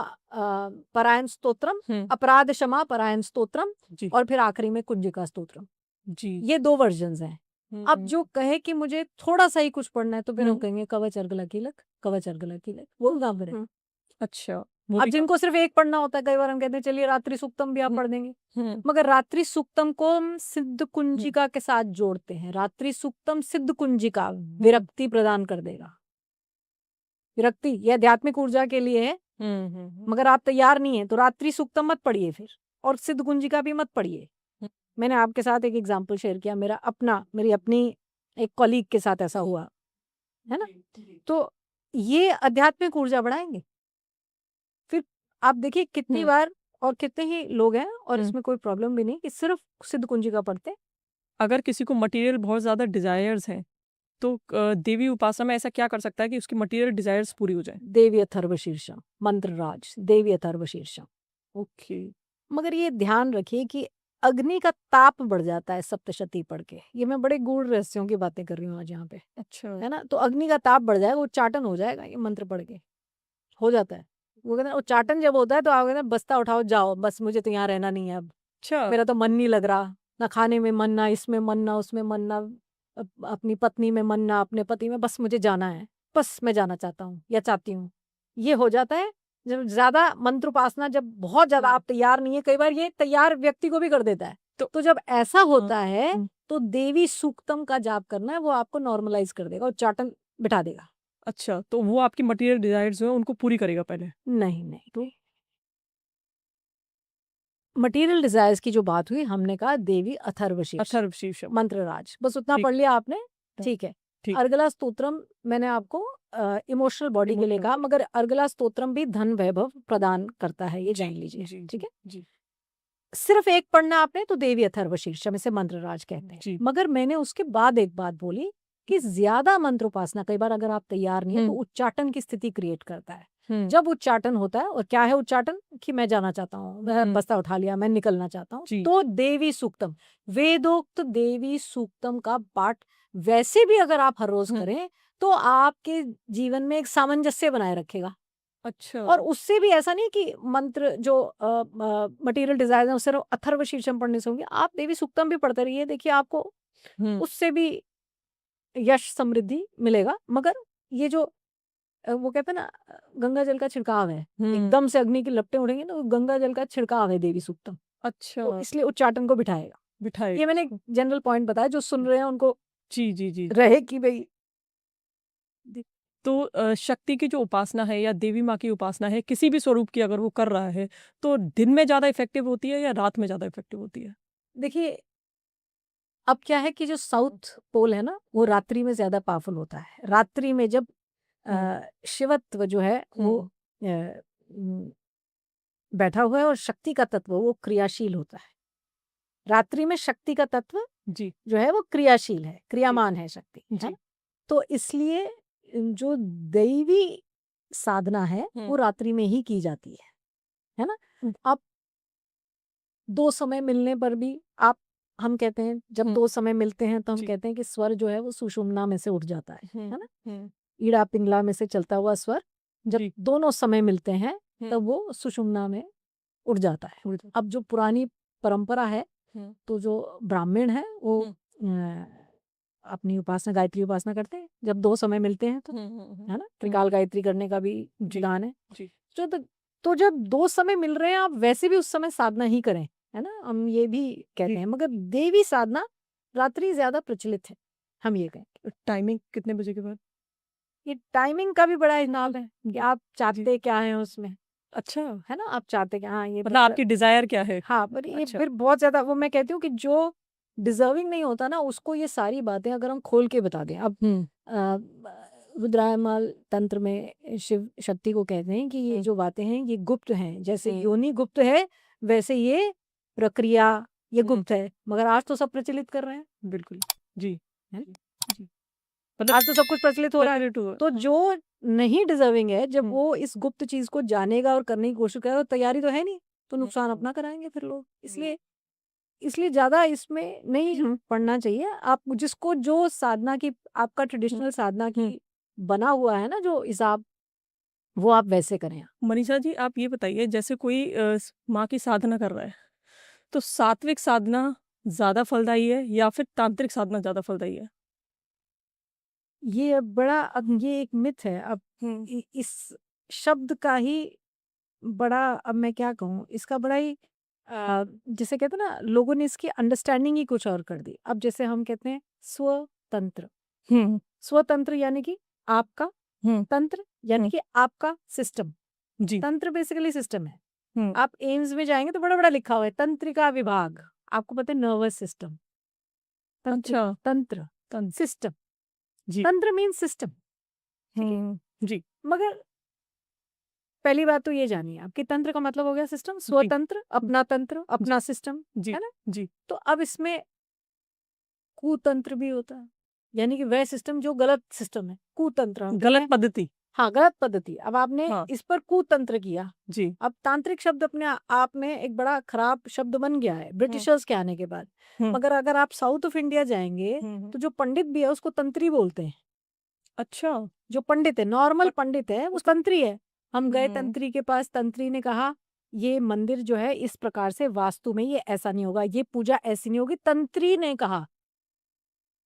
परायण स्तोत्रम, अपराध क्षमा परायण स्तोत्रम, और फिर आखिरी में कुंजिका स्तोत्रम। जी, ये 2 वर्जन्स हैं। अब जो कहे कि मुझे थोड़ा सा ही कुछ पढ़ना है, तो फिर हम कहेंगे कवच अर्गला कीलक, कवच अर्गला कीलक, वो काम करें। अच्छा। अब जिनको सिर्फ एक पढ़ना होता है, कई बार हम कहते हैं चलिए रात्रि सूक्तम भी आप पढ़ देंगे, मगर रात्रि सूक्तम को हम सिद्ध कुंजिका के साथ जोड़ते हैं। रात्रि सूक्तम सिद्ध कुंजिका विरक्ति प्रदान कर देगा। विरक्ति ये आध्यात्मिक ऊर्जा के लिए है, मगर आप तैयार नहीं है तो रात्रि सूक्तम मत पढ़िए फिर, और सिद्ध कुंजिका भी मत पढ़िए। मैंने आपके साथ एक एग्जाम्पल शेयर किया, मेरी अपनी एक कॉलीग के साथ ऐसा हुआ है ना। तो ये आध्यात्मिक ऊर्जा बढ़ाएंगे। फिर आप देखिए कितनी बार और कितने ही लोग हैं, और इसमें कोई प्रॉब्लम भी नहीं कि सिर्फ सिद्ध कुंजिका पढ़ते। अगर किसी को मटेरियल बहुत ज्यादा डिजायर्स हैं, तो देवी उपासना में ऐसा क्या कर सकता है कि उसकी मटेरियल डिजायर्स पूरी हो जाए? देवी अथर्व शीर्षम, मंत्र राज देवी अथर्व शीर्षम। ओके। मगर ये ध्यान रखिए कि अग्नि का ताप बढ़ जाता है सप्तशती पढ़ के। ये मैं बड़े गूढ़ रहस्यों की बातें कर रही हूँ आज यहाँ पे, अच्छा। है ना। तो अग्नि का ताप बढ़ जाएगा, उच्चाटन हो जाएगा, ये मंत्र पढ़ के हो जाता है। वो कहते हैं उच्चाटन जब होता है तो आप कहते हैं बस्ता उठाओ जाओ, बस मुझे तो यहाँ रहना नहीं है अब, अच्छा। मेरा तो मन नहीं लग रहा, ना खाने में मन, ना इसमें मन, ना उसमें मन, ना अपनी पत्नी में मन, ना अपने पति में, बस मुझे जाना है, बस मैं जाना चाहता हूँ या चाहती हूँ। ये हो जाता है जब ज्यादा मंत्र उपासना, जब बहुत ज्यादा आप तैयार नहीं है, कई बार ये तैयार व्यक्ति को भी कर देता है। तो जब ऐसा होता है तो देवी सूक्तम का जाप करना है, वो आपको नॉर्मलाइज कर देगा, उच्चाटन बिठा देगा। अच्छा, तो वो आपकी मटेरियल डिजायर्स जो है उनको पूरी करेगा पहले? नहीं तो मटेरियल डिजायर्स की जो बात हुई, हमने कहा देवी अथर्व शीर्ष मंत्र राज, बस उतना पढ़ लिया आपने, ठीक है। अर्गला स्तोत्रम मैंने आपको इमोशनल बॉडी के लिए कहा, मगर अर्गला स्तोत्रम भी धन वैभव प्रदान करता है, ये जान लीजिए, ठीक है। सिर्फ एक पढ़ना आपने तो देवी अथर्व शीर्षम, इसे मंत्र राज कहते हैं। मगर मैंने उसके बाद एक बात बोली कि ज्यादा मंत्र उपासना कई बार अगर आप तैयार नहीं है तो उच्चाटन की स्थिति क्रिएट करता है। जब उच्चाटन होता है, और क्या है उच्चाटन, कि मैं जाना चाहता हूँ, मैं बस्ता उठा लिया, मैं निकलना चाहता हूँ, तो देवी सूक्तम, वेदोक्त देवी सूक्तम का पाठ वैसे भी अगर आप हर रोज करें तो आपके जीवन में एक सामंजस्य बनाए रखेगा। अच्छा। और उससे भी ऐसा नहीं कि मंत्र जो मटेरियल डिजायर है सिर्फ अथर्व शीर्षम पढ़ने से होंगे, आप देवी सूक्तम भी पढ़ते रहिए, देखिए आपको उससे भी यश समृद्धि मिलेगा। मगर ये जो वो कहते हैं ना गंगा जल का छिड़काव है, हम्म एकदम से अग्नि की लपटें उड़ेंगी तो गंगा जल का छिड़काव है देवी सूक्तम, तो अच्छा इसलिए उच्चाटन को बिठाएगा। बिठाए ये मैंने एक जनरल पॉइंट बताया, जो सुन रहे हैं उनको जी जी जी रहे कि भाई तो शक्ति की जो उपासना है या देवी माँ की उपासना है किसी भी स्वरूप की अगर वो कर रहा है तो दिन में ज्यादा इफेक्टिव होती है या रात में ज्यादा इफेक्टिव होती है? देखिए, अब क्या है कि जो साउथ पोल है ना वो रात्रि में ज्यादा पावरफुल होता है। रात्रि में जब शिवत्व जो है वो बैठा हुआ है और शक्ति का तत्व वो क्रियाशील होता है। रात्रि में शक्ति का तत्व जी जो है वो क्रियाशील है, क्रियामान है शक्ति, है जी ना? तो इसलिए जो दैवी साधना है वो रात्रि में ही की जाती है ना? अब 2 समय मिलने पर भी हम कहते हैं जब 2 समय मिलते हैं तो हम कहते हैं कि स्वर जो है वो सुषुम्ना में से उठ जाता है ना? ईड़ा पिंगला में से चलता हुआ स्वर जब दोनों समय मिलते हैं तब वो सुषुम्ना में उठ जाता है। अब जो पुरानी परंपरा है तो जो ब्राह्मण है वो अपनी उपासना गायत्री उपासना करते हैं जब 2 समय मिलते हैं तो, है ना? त्रिकाल गायत्री करने का भी विधान है। तो जब 2 समय मिल रहे हैं आप वैसे भी उस समय साधना ही करें, है ना? हम ये भी कहते हैं, मगर देवी साधना रात्रि ज्यादा प्रचलित है, हम ये कहें। टाइमिंग कितने बजे के बाद? ये टाइमिंग का भी बड़ा हिसाब है कि आप चाहते क्या है उसमें, अच्छा है ना? आप चाहते क्या, हाँ ये मतलब आपकी डिजायर क्या है? हाँ, पर ये अच्छा। फिर बहुत ज्यादा वो मैं कहती हूँ कि जो डिजर्विंग नहीं होता ना उसको ये सारी बातें अगर हम खोल के बता दें। अब रुद्रायमाल तंत्र में शिव शक्ति को कहते हैं कि ये जो बातें हैं ये गुप्त हैं, जैसे योनि गुप्त है वैसे ये प्रक्रिया ये गुप्त है, मगर आज तो सब प्रचलित कर रहे हैं। बिल्कुल जी है? जी आज तो सब कुछ प्रचलित हो रहा है। तो जो नहीं डिजर्विंग है जब वो इस गुप्त चीज को जानेगा और करने की कोशिश करेगा तो तैयारी तो है नहीं, तो नुकसान अपना कराएंगे फिर लोग। इसलिए ज्यादा इसमें नहीं पढ़ना चाहिए। आप जिसको जो साधना की आपका ट्रेडिशनल साधना की बना हुआ है ना जो हिसाब, वो आप वैसे करें। मनीषा जी आप ये बताइए जैसे कोई माँ की साधना कर रहा है तो सात्विक साधना ज्यादा फलदायी है या फिर तांत्रिक साधना ज्यादा फलदायी है? ये बड़ा अब ये एक मिथ है। अब इस शब्द का ही बड़ा, अब मैं क्या कहूँ, इसका बड़ा ही जिसे कहते हैं ना लोगों ने इसकी अंडरस्टैंडिंग ही कुछ और कर दी। अब जैसे हम कहते हैं स्वतंत्र, स्वतंत्र यानी कि आपका, तंत्र यानी कि आपका सिस्टम। जी तंत्र बेसिकली सिस्टम है। आप एम्स में जाएंगे तो बड़ा बड़ा लिखा हुआ है तंत्रिका विभाग, आपको पता है नर्वस सिस्टम। अच्छा तंत्र सिस्टम, जी तंत्र मीन्स सिस्टम। जी मगर पहली बात तो ये जानिए आपकी तंत्र का मतलब हो गया सिस्टम, स्वतंत्र अपना तंत्र अपना सिस्टम, है ना? जी तो अब इसमें कुतंत्र भी होता है, यानी कि वह सिस्टम जो गलत सिस्टम है, कुतंत्र गलत पद्धति। हाँ, गलत पद्धति। अब आपने इस पर कुतंत्र किया जी अब तांत्रिक शब्द अपने आप में एक बड़ा खराब शब्द बन गया है ब्रिटिशर्स के आने के बाद। मगर अगर आप साउथ ऑफ इंडिया जाएंगे तो जो पंडित भी है उसको तंत्री बोलते हैं। अच्छा जो पंडित है, नॉर्मल पंडित है, वो तंत्री है। हम गए तंत्री के पास, तंत्री ने कहा ये मंदिर जो है इस प्रकार से वास्तु में ये ऐसा नहीं होगा, ये पूजा ऐसी नहीं होगी, तंत्री ने कहा।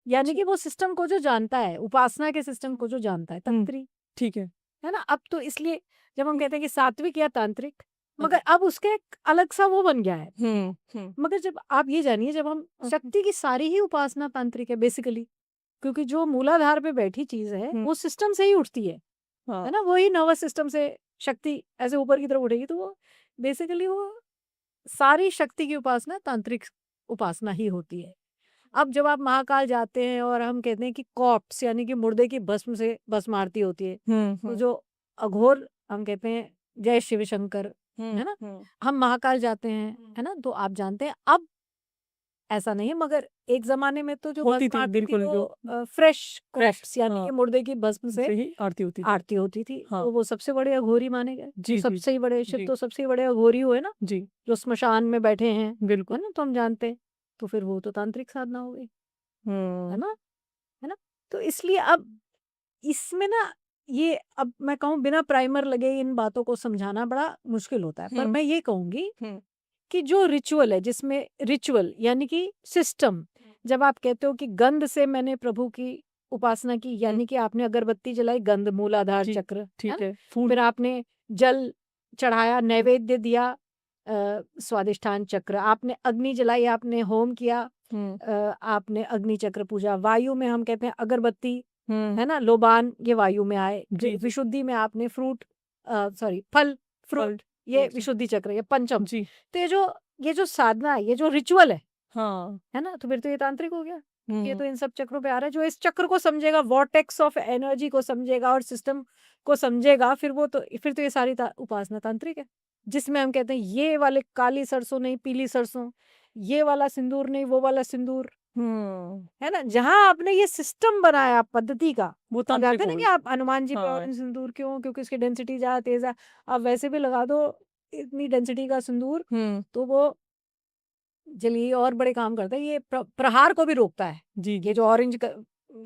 यानी कि वो सिस्टम को जो जानता है, उपासना के सिस्टम को जो जानता है, तंत्री। ठीक है ना? अब तो इसलिए जब हम कहते हैं कि सात्विक या तांत्रिक, मगर अब उसके एक अलग सा वो बन गया है। मगर जब आप ये जानिए, जब हम शक्ति की सारी ही उपासना तांत्रिक है बेसिकली, क्योंकि जो मूलाधार पे बैठी चीज है वो सिस्टम से ही उठती है ना? वही नर्वस सिस्टम से शक्ति ऐसे ऊपर की तरफ उठेगी, तो वो बेसिकली वो सारी शक्ति की उपासना तांत्रिक उपासना ही होती है। अब जब आप महाकाल जाते हैं और हम कहते हैं कि कॉप्स यानी कि मुर्दे की भस्म से भस्म आरती होती है, तो जो अघोर हम कहते हैं जय शिव शंकर, है ना? हम महाकाल जाते हैं, है ना? तो आप जानते हैं अब ऐसा नहीं है, मगर एक जमाने में तो जो होती भस्म थी, आरती बिल्कुल, थी जो वो फ्रेश फ्रेश, कॉप्स यानी कि मुर्दे की भस्म से ही आरती होती थी। तो वो सबसे बड़े अघोरी माने गए। जी, सबसे ही बड़े शिव जी। तो सबसे ही बड़े अघोरी हुए ना, जी जो स्मशान में बैठे हैं, बिल्कुल है ना? तो हम जानते हैं, तो फिर वो तो तांत्रिक साधना हो गई, है ना? तो इसलिए अब इसमें ना ये, अब मैं कहूँ बिना प्राइमर लगे इन बातों को समझाना बड़ा मुश्किल होता है। पर मैं ये कहूंगी कि जो रिचुअल है, जिसमें रिचुअल यानी कि सिस्टम, जब आप कहते हो कि गंध से मैंने प्रभु की उपासना की, यानी कि आपने अगरबत्ती जलाई, गंध, मूलाधार जी, चक्र, है ठीक ना? है। फूल। फिर आपने जल चढ़ाया, नैवेद्य दिया, स्वादिष्ठान चक्र, आपने अग्नि जलाई, आपने होम किया, आपने अग्नि चक्र पूजा। वायु में हम कहते हैं अगरबत्ती, है ना, लोबान, ये वायु में आए। जी, जी। विशुद्धि में आपने फ्रूट, सॉरी, फल, फ्रूट, ये फ्रूट से। विशुद्धि चक्र, ये पंचम। जी। तो ये जो साधना है, ये जो रिचुअल हाँ। है ना, तो फिर तो ये तांत्रिक हो गया। ये हम्म। तो इन सब चक्रों पे आ रहा है। जो इस चक्र को समझेगा, वॉर्टेक्स ऑफ एनर्जी को समझेगा और सिस्टम को समझेगा, फिर तो ये सारी उपासना तांत्रिक है। जिसमें हम कहते हैं ये वाले काली सरसों नहीं, पीली सरसों, ये वाला सिंदूर नहीं, वो वाला सिंदूर, है ना। जहां आपने ये सिस्टम बनाया पद्धति का, वो अब तांत्रिक कहते हैं हो ना कि गई। आप हनुमान जी पे हाँ। ऑरेंज सिंदूर क्यों, क्योंकि उसकी डेंसिटी ज्यादा तेज है। आप वैसे भी लगा दो इतनी डेंसिटी का सिंदूर, तो वो चलिए और बड़े काम करता है। ये प्रहार को भी रोकता है। जी, ये जी। जो ऑरेंज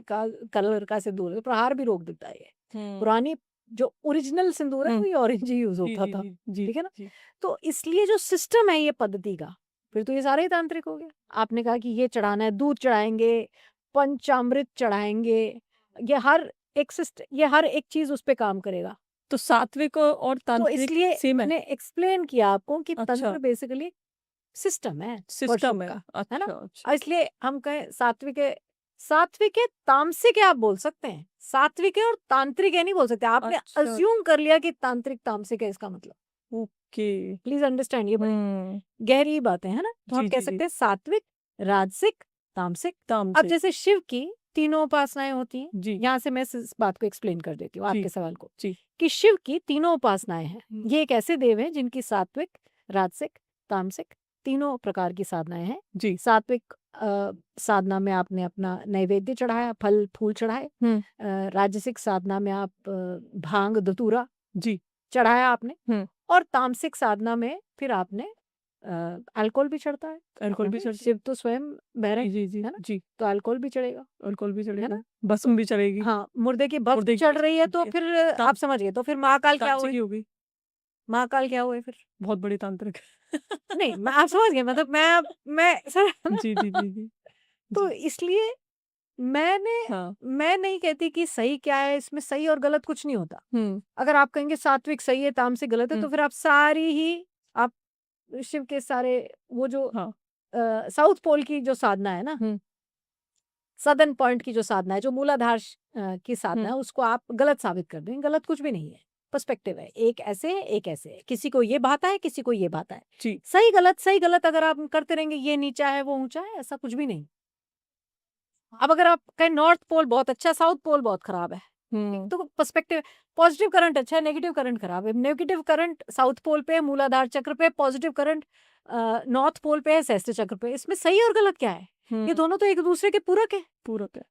का कलर का सिंदूर है, प्रहार भी रोक देता है ये। पुरानी जो ओरिजिनल सिंदूर है, वही ऑरेंज ही यूज जी, होता जी, था, जी, जी, ठीक है ना। जी। तो इसलिए जो सिस्टम है ये पद्धति का, फिर तो ये सारे ही तांत्रिक हो गया। आपने कहा कि ये चढ़ाना है, दूध चढ़ाएंगे, पंचामृत चढ़ाएंगे, ये हर एक चीज उस पे काम करेगा। तो सात्विक और तो तांत्रिक इसलिए सेम है? मैंने एक्सप्लेन किया आपको कि अच्छा। तंत्र बेसिकली सिस्टम है सिस्टम वर्शिप है। का, है अच्छा, ना। अच्छा। और इसलिए हम कहें सात्विक है, तामसिक है, आप बोल सकते हैं। सात्विक है और तांत्रिक है नहीं बोल सकते। आपने अच्छा, अज्यूम कर लिया कि तांत्रिक तामसिक है, इसका मतलब। ओके। प्लीज अंडरस्टैंड, ये बड़ी गहरी बातें है ना। तो जी, हम कह जी, जी। सकते हैं सात्विक, राजसिक, तामसिक। अब तामसिक। जैसे शिव की तीनों उपासनाएं होती हैं, जी, यहाँ से मैं इस बात को एक्सप्लेन कर देती हूँ जी, आपके सवाल को, जी। कि शिव की तीनों उपासनाएं हैं। ये एक ऐसे देव हैं जिनकी सात्विक, राजसिक, तामसिक तीनों प्रकार की साधनाएं हैं। जी। सात्विक साधना में आपने अपना नैवेद्य चढ़ाया, फल फूल चढ़ाए। राजसिक साधना में आप भांग धतूरा जी। चढ़ाया आपने। हम्म। और तामसिक साधना में फिर आपने अल्कोहल भी चढ़ता है, अल्कोहल भी क्योंकि चढ़ती। शिव तो स्वयं बहरे, जी, जी, है ना, जी। तो अल्कोहल भी चढ़ेगा, अल्कोहल भी है चढ़ेगा, ना। भस्म भी चढ़ेगी। हाँ, मुर्दे की भस्म मुर्दे चढ़ रही है, तो जी, फिर आप समझ गए। तो फिर महाकाल क्या तामसिक हुए? ही होगी। महाकाल क्या हुए फिर? बहुत बड़ी तांत्रिक। नहीं, मैं आप समझ गए, मतलब मैं सर जी, जी, जी, जी, तो जी। इसलिए हाँ। मैं नहीं कहती कि सही क्या है, इसमें सही और गलत कुछ नहीं होता। हम्म। अगर आप कहेंगे सात्विक सही है, तामसिक गलत है, तो फिर आप शिव के सारे वो जो हाँ। साउथ पोल की जो साधना है ना, सदर्न पॉइंट की जो साधना है, जो मूलाधार की साधना है, उसको आप गलत साबित कर दें। गलत कुछ भी नहीं है, पर्सपेक्टिव है। एक ऐसे है, एक ऐसे है। किसी को ये भाता है, किसी को ये भाता है। जी। सही गलत अगर आप करते रहेंगे, ये नीचा है, वो ऊंचा है, ऐसा कुछ भी नहीं। अब अगर आप कहें नॉर्थ पोल बहुत अच्छा, साउथ पोल बहुत खराब है, तो पर्सपेक्टिव। पॉजिटिव करंट अच्छा है, नेगेटिव करंट खराब है। नेगेटिव करंट साउथ पोल पे है, मूलाधार चक्र पे, पॉजिटिव करंट नॉर्थ पोल पे है, सहस्त्र चक्र पे। इसमें सही और गलत क्या है? ये दोनों तो एक दूसरे के पूरक है। पूरक है।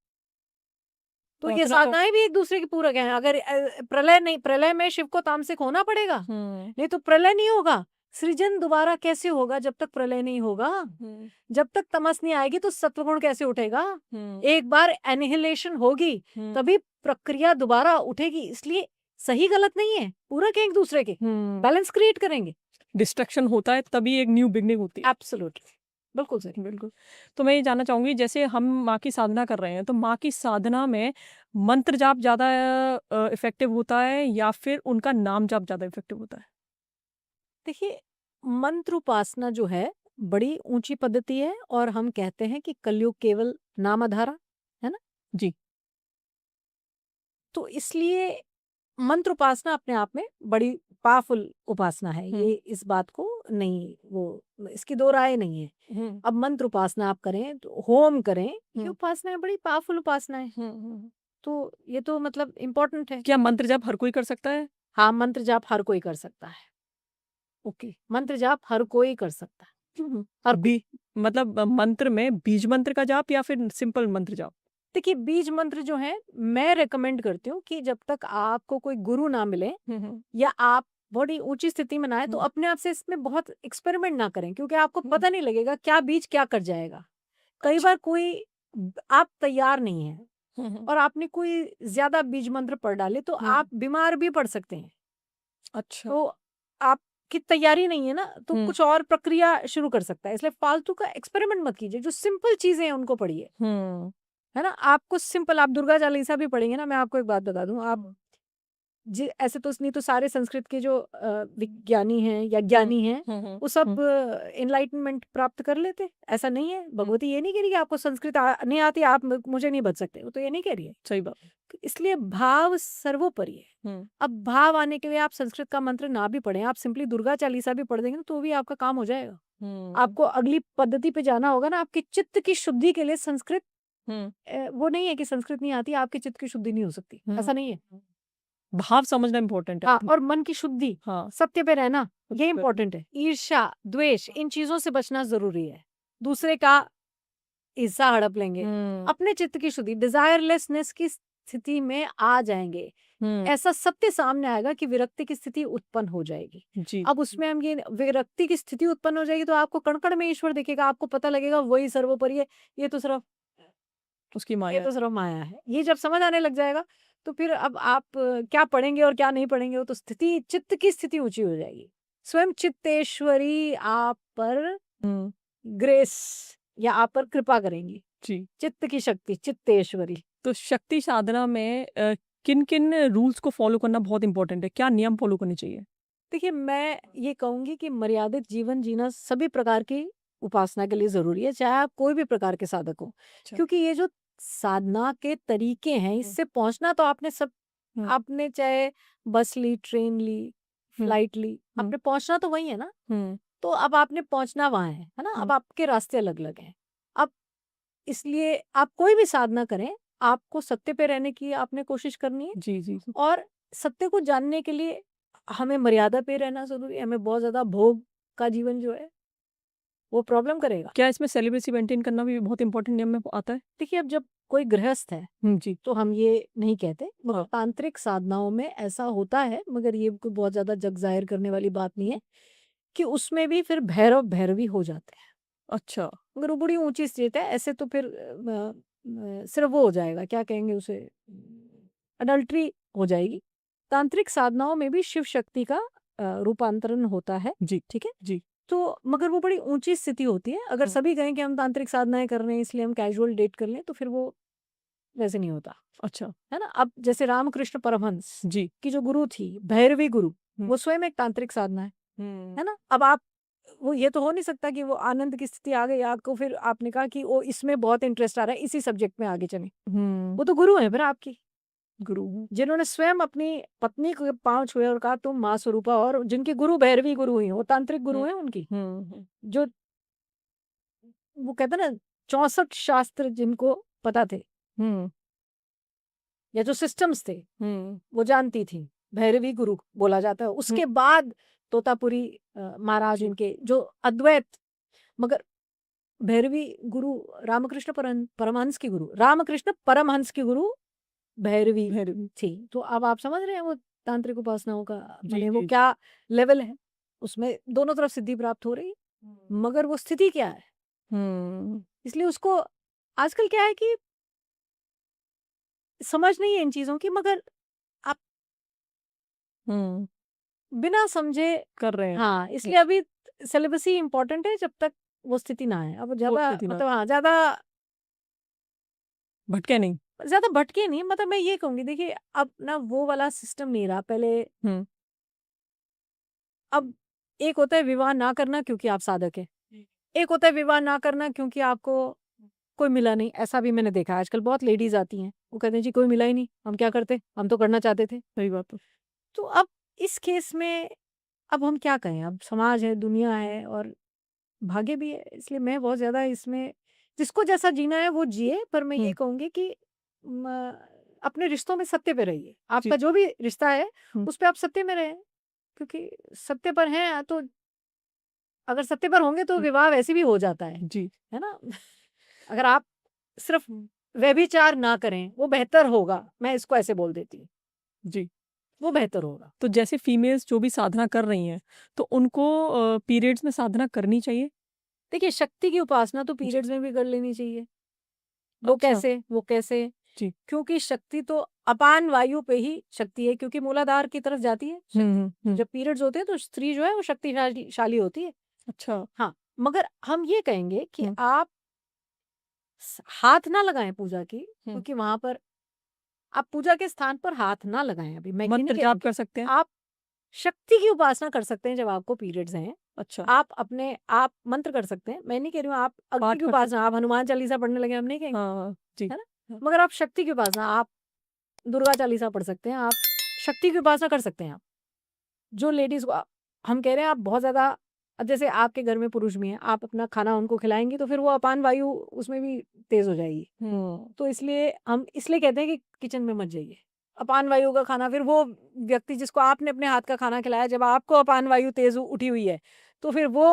तो ये साधनाएं भी एक दूसरे की पूरक हैं। अगर प्रलय में शिव को तामसिक होना पड़ेगा, नहीं तो प्रलय नहीं होगा। सृजन दोबारा कैसे होगा जब तक प्रलय नहीं होगा? जब तक तमस नहीं आएगी तो सत्वगुण कैसे उठेगा? एक बार एनिहिलेशन होगी तभी प्रक्रिया दोबारा उठेगी। इसलिए सही गलत नहीं है, पूरक है एक दूसरे के, बैलेंस क्रिएट करेंगे। डिस्ट्रक्शन होता है तभी एक न्यू बिगनिंग होती है। एब्सोल्युटली, बिल्कुल सही। बिल्कुल। तो मैं ये जानना चाहूंगी, जैसे हम माँ की साधना कर रहे हैं, तो माँ की साधना में मंत्र जाप ज्यादा इफेक्टिव होता है या फिर उनका नाम जाप ज्यादा इफेक्टिव होता है? देखिए, मंत्र उपासना जो है बड़ी ऊंची पद्धति है, और हम कहते हैं कि कलयुग केवल नामाधारा, है ना। जी। तो इसलिए मंत्र उपासना अपने आप में बड़ी पावरफुल उपासना है। ये इस बात को नहीं, वो इसकी दो राय नहीं है। अब मंत्र उपासना आप करें, तो होम करें, ये उपासना है, बड़ी पावरफुल उपासना है। तो ये तो मतलब इम्पोर्टेंट है। क्या मंत्र जाप हर कोई कर सकता है? हाँ, मंत्र जाप हर कोई कर सकता है। ओके, मंत्र जाप हर कोई कर सकता है। मतलब मंत्र में बीज मंत्र का जाप या फिर सिंपल मंत्र जाप? देखिए, बीज मंत्र जो है, मैं रेकमेंड करती हूँ कि जब तक आपको कोई गुरु ना मिले या आप बड़ी ऊंची स्थिति में ना आए, तो अपने आप से इसमें बहुत एक्सपेरिमेंट ना करें, क्योंकि आपको पता नहीं लगेगा क्या बीज क्या कर जाएगा। कई बार आप तैयार नहीं है और आपने कोई ज्यादा बीज मंत्र पढ़ डाले, तो आप बीमार भी पड़ सकते हैं। अच्छा। तो आपकी तैयारी नहीं है ना, तो कुछ और प्रक्रिया शुरू कर सकता है। इसलिए फालतू का एक्सपेरिमेंट मत कीजिए। जो सिंपल चीजें हैं उनको पढ़िए। है ना? आपको सिंपल, आप दुर्गा चालीसा भी पढ़ेंगे ना, मैं आपको एक बात बता दूँ, आप जी ऐसे तो नहीं तो सारे संस्कृत के जो विज्ञानी हैं या ज्ञानी हैं, वो सब एनलाइटनमेंट प्राप्त कर लेते। ऐसा नहीं है, भगवती ये नहीं कह रही कि आपको संस्कृत नहीं आती, आप मुझे नहीं बच सकते, वो तो ये नहीं कह रही है। सही बात। तो इसलिए भाव सर्वोपरि है। अब भाव आने के लिए आप संस्कृत का मंत्र ना भी पढ़ें, आप सिंपली दुर्गा चालीसा भी पढ़ देंगे ना, तो भी आपका काम हो जाएगा। आपको अगली पद्धति पे जाना होगा ना, आपके चित्त की शुद्धि के लिए संस्कृत वो नहीं है कि संस्कृत नहीं आती, आपके चित्त की शुद्धि नहीं हो सकती, ऐसा नहीं है। भाव समझना इम्पोर्टेंट है। हाँ, और मन की शुद्धि, हाँ। सत्य पे रहना, ये पे- इम्पोर्टेंट है। ईर्ष्या, द्वेष, इन चीजों से बचना जरूरी है। दूसरे का हिस्सा हड़प लेंगे, अपने चित्त की शुद्धि, डिजायरलेसनेस की स्थिति में आ जाएंगे। ऐसा सत्य सामने आएगा कि विरक्ति की स्थिति उत्पन्न हो जाएगी। जी। अब उसमें हम ये विरक्ति की स्थिति उत्पन्न हो जाएगी तो आपको कण-कण में ईश्वर दिखेगा, आपको पता लगेगा वही सर्वोपरि है, ये तो सिर्फ उसकी माया ये तो सिर्फ माया है। ये जब समझ आने लग जाएगा तो फिर अब आप क्या पढ़ेंगे और क्या नहीं पढ़ेंगे, वो तो स्थिति, चित्त की स्थिति ऊंची हो जाएगी। स्वयं चित्तेश्वरी आप पर ग्रेस या आप पर कृपा करेंगी। जी। चित्त की शक्ति, चित्तेश्वरी। तो शक्ति साधना में किन किन रूल्स को फॉलो करना बहुत इंपॉर्टेंट है, क्या नियम फॉलो करने चाहिए? देखिए, मैं ये कहूंगी कि मर्यादित जीवन जीना सभी प्रकार की उपासना के लिए जरूरी है, चाहे आप कोई भी प्रकार के साधक हो। क्योंकि ये जो साधना के तरीके हैं, इससे पहुंचना तो आपने सब, आपने चाहे बस ली, ट्रेन ली, फ्लाइट ली, आपने पहुंचना तो वही है ना। तो अब आपने पहुंचना वहां है ना। अब आपके रास्ते अलग अलग हैं। अब इसलिए आप कोई भी साधना करें, आपको सत्य पे रहने की आपने कोशिश करनी है। जी जी। और सत्य को जानने के लिए हमें मर्यादा पे रहना जरूरी है। हमें बहुत ज्यादा भोग का जीवन जो है वो प्रॉब्लम करेगा। क्या इसमें सेलिब्रेसी मेंटेन करना भी बहुत इंपॉर्टेंट नियम में आता है? देखिए, अब जब कोई गृहस्थ है जी। तो हम ये नहीं कहते, मगर तांत्रिक साधनाओं में ऐसा होता है, मगर ये कोई बहुत ज्यादा जग जाहिर करने वाली बात नहीं है कि उसमें भी फिर भैरव भैरवी हो जाते हैं। अच्छा। मगर वो बड़ी ऊंची स्थिति है। ऐसे तो फिर सिर्फ वो हो जाएगा, क्या कहेंगे उसे, अडल्ट्री हो जाएगी। तांत्रिक साधनाओं में भी शिव शक्ति का रूपांतरण होता है। जी। ठीक है जी। तो मगर वो बड़ी ऊंची स्थिति होती है। अगर सभी कहें कि हम तांत्रिक साधनाएं कर रहे हैं इसलिए हम कैजुअल डेट कर लें, तो फिर वो वैसे नहीं होता, अच्छा। है ना। अब जैसे रामकृष्ण परमहंस जी। की जो गुरु थी, भैरवी गुरु, वो स्वयं एक तांत्रिक साधना है ना। अब आप, वो ये तो हो नहीं सकता कि वो आनंद की स्थिति आ गई आपको, फिर आपने कहा कि वो इसमें बहुत इंटरेस्ट आ रहा है, इसी सब्जेक्ट में आगे चले। वो तो गुरु है फिर आपकी, गुरु जिन्होंने स्वयं अपनी पत्नी के पांव छुए और कहा तुम माँ स्वरूपा, और जिनकी गुरु भैरवी गुरु हुई, वो तांत्रिक गुरु हैं उनकी। जो वो कहते हैं ना 64 शास्त्र जिनको पता थे, या जो सिस्टम्स थे वो जानती थी, भैरवी गुरु बोला जाता है। उसके बाद तोतापुरी महाराज, उनके जो अद्वैत, मगर भैरवी गुरु रामकृष्ण परमहंस की गुरु, रामकृष्ण परमहंस की गुरु भैरवी थी। तो अब आप समझ रहे हैं वो तांत्रिक उपासनाओं का माने वो क्या लेवल है। उसमें दोनों तरफ सिद्धि प्राप्त हो रही, मगर वो स्थिति क्या है। इसलिए उसको आजकल क्या है कि समझ नहीं है इन चीजों की, मगर आप बिना समझे कर रहे हैं। हाँ, इसलिए अभी सिलेबसी इंपॉर्टेंट है जब तक वो स्थिति ना है। अब ज्यादा मतलब हाँ, ज्यादा भटके नहीं, ज्यादा भटके नहीं। मतलब मैं ये कहूंगी, देखिए अब ना वो वाला सिस्टम नहीं रहा पहले। अब एक होता है विवाह ना करना क्योंकि आप साधक है, एक होता है विवाह ना करना क्योंकि आपको कोई मिला नहीं। ऐसा भी मैंने देखा है, आजकल बहुत लेडीज आती हैं, वो कहते हैं जी कोई मिला ही नहीं, हम क्या करते, हम तो करना चाहते थे। सही बात है। तो अब इस केस में अब हम क्या कहें, अब समाज है, दुनिया है, और भाग्य भी है। इसलिए मैं बहुत ज्यादा इसमें, जिसको जैसा जीना है वो जिए, पर मैं ये कहूंगी कि अपने रिश्तों में सत्य पे रहिए। आपका जो भी रिश्ता है उस पर आप सत्य में रहें, क्योंकि सत्य पर हैं तो, अगर सत्य पर होंगे तो विवाह वैसे भी हो जाता है जी, है ना। अगर आप सिर्फ व्यभिचार ना करें वो बेहतर होगा, मैं इसको ऐसे बोल देती हूँ जी, वो बेहतर होगा। तो जैसे फीमेल्स जो भी साधना कर रही हैं, तो उनको पीरियड्स में साधना करनी चाहिए? देखिए, शक्ति की उपासना तो पीरियड्स में भी कर लेनी चाहिए। वो कैसे जी। क्योंकि शक्ति तो अपान वायु पे ही शक्ति है, क्योंकि मूलाधार की तरफ जाती है शक्ति। जब पीरियड्स होते हैं तो स्त्री जो है वो शक्तिशाली होती है। अच्छा। हाँ, मगर हम ये कहेंगे कि आप हाथ ना लगाएं पूजा की, हम्म। क्योंकि वहां पर आप पूजा के स्थान पर हाथ ना लगाएं। अभी मैं ये नहीं मंत्र कह जाप रही, कर सकते हैं? आप शक्ति की उपासना कर सकते हैं जब आपको पीरियड्स हैं। अच्छा। आप मंत्र कर सकते हैं, मैं नहीं कह रही हूँ आप अग्नि पाठ की कर सकते उपासना, आप हनुमान चालीसा पढ़ने लगे, हम नहीं कहेंगे, हाँ जी। है ना? हाँ। मगर आप शक्ति की उपासना, आप दुर्गा चालीसा पढ़ सकते हैं, आप शक्ति की उपासना कर सकते हैं। आप जो लेडीज को हम कह रहे हैं, आप बहुत ज्यादा, अब जैसे आपके घर में पुरुष भी हैं, आप अपना खाना उनको खिलाएंगी तो फिर वो अपान वायु उसमें भी तेज हो जाएगी। तो इसलिए हम इसलिए कहते हैं कि किचन में मत जाइए। अपान वायु का खाना, फिर वो व्यक्ति जिसको आपने अपने हाथ का खाना खिलाया, जब आपको अपान वायु तेज उठी हुई है, तो फिर वो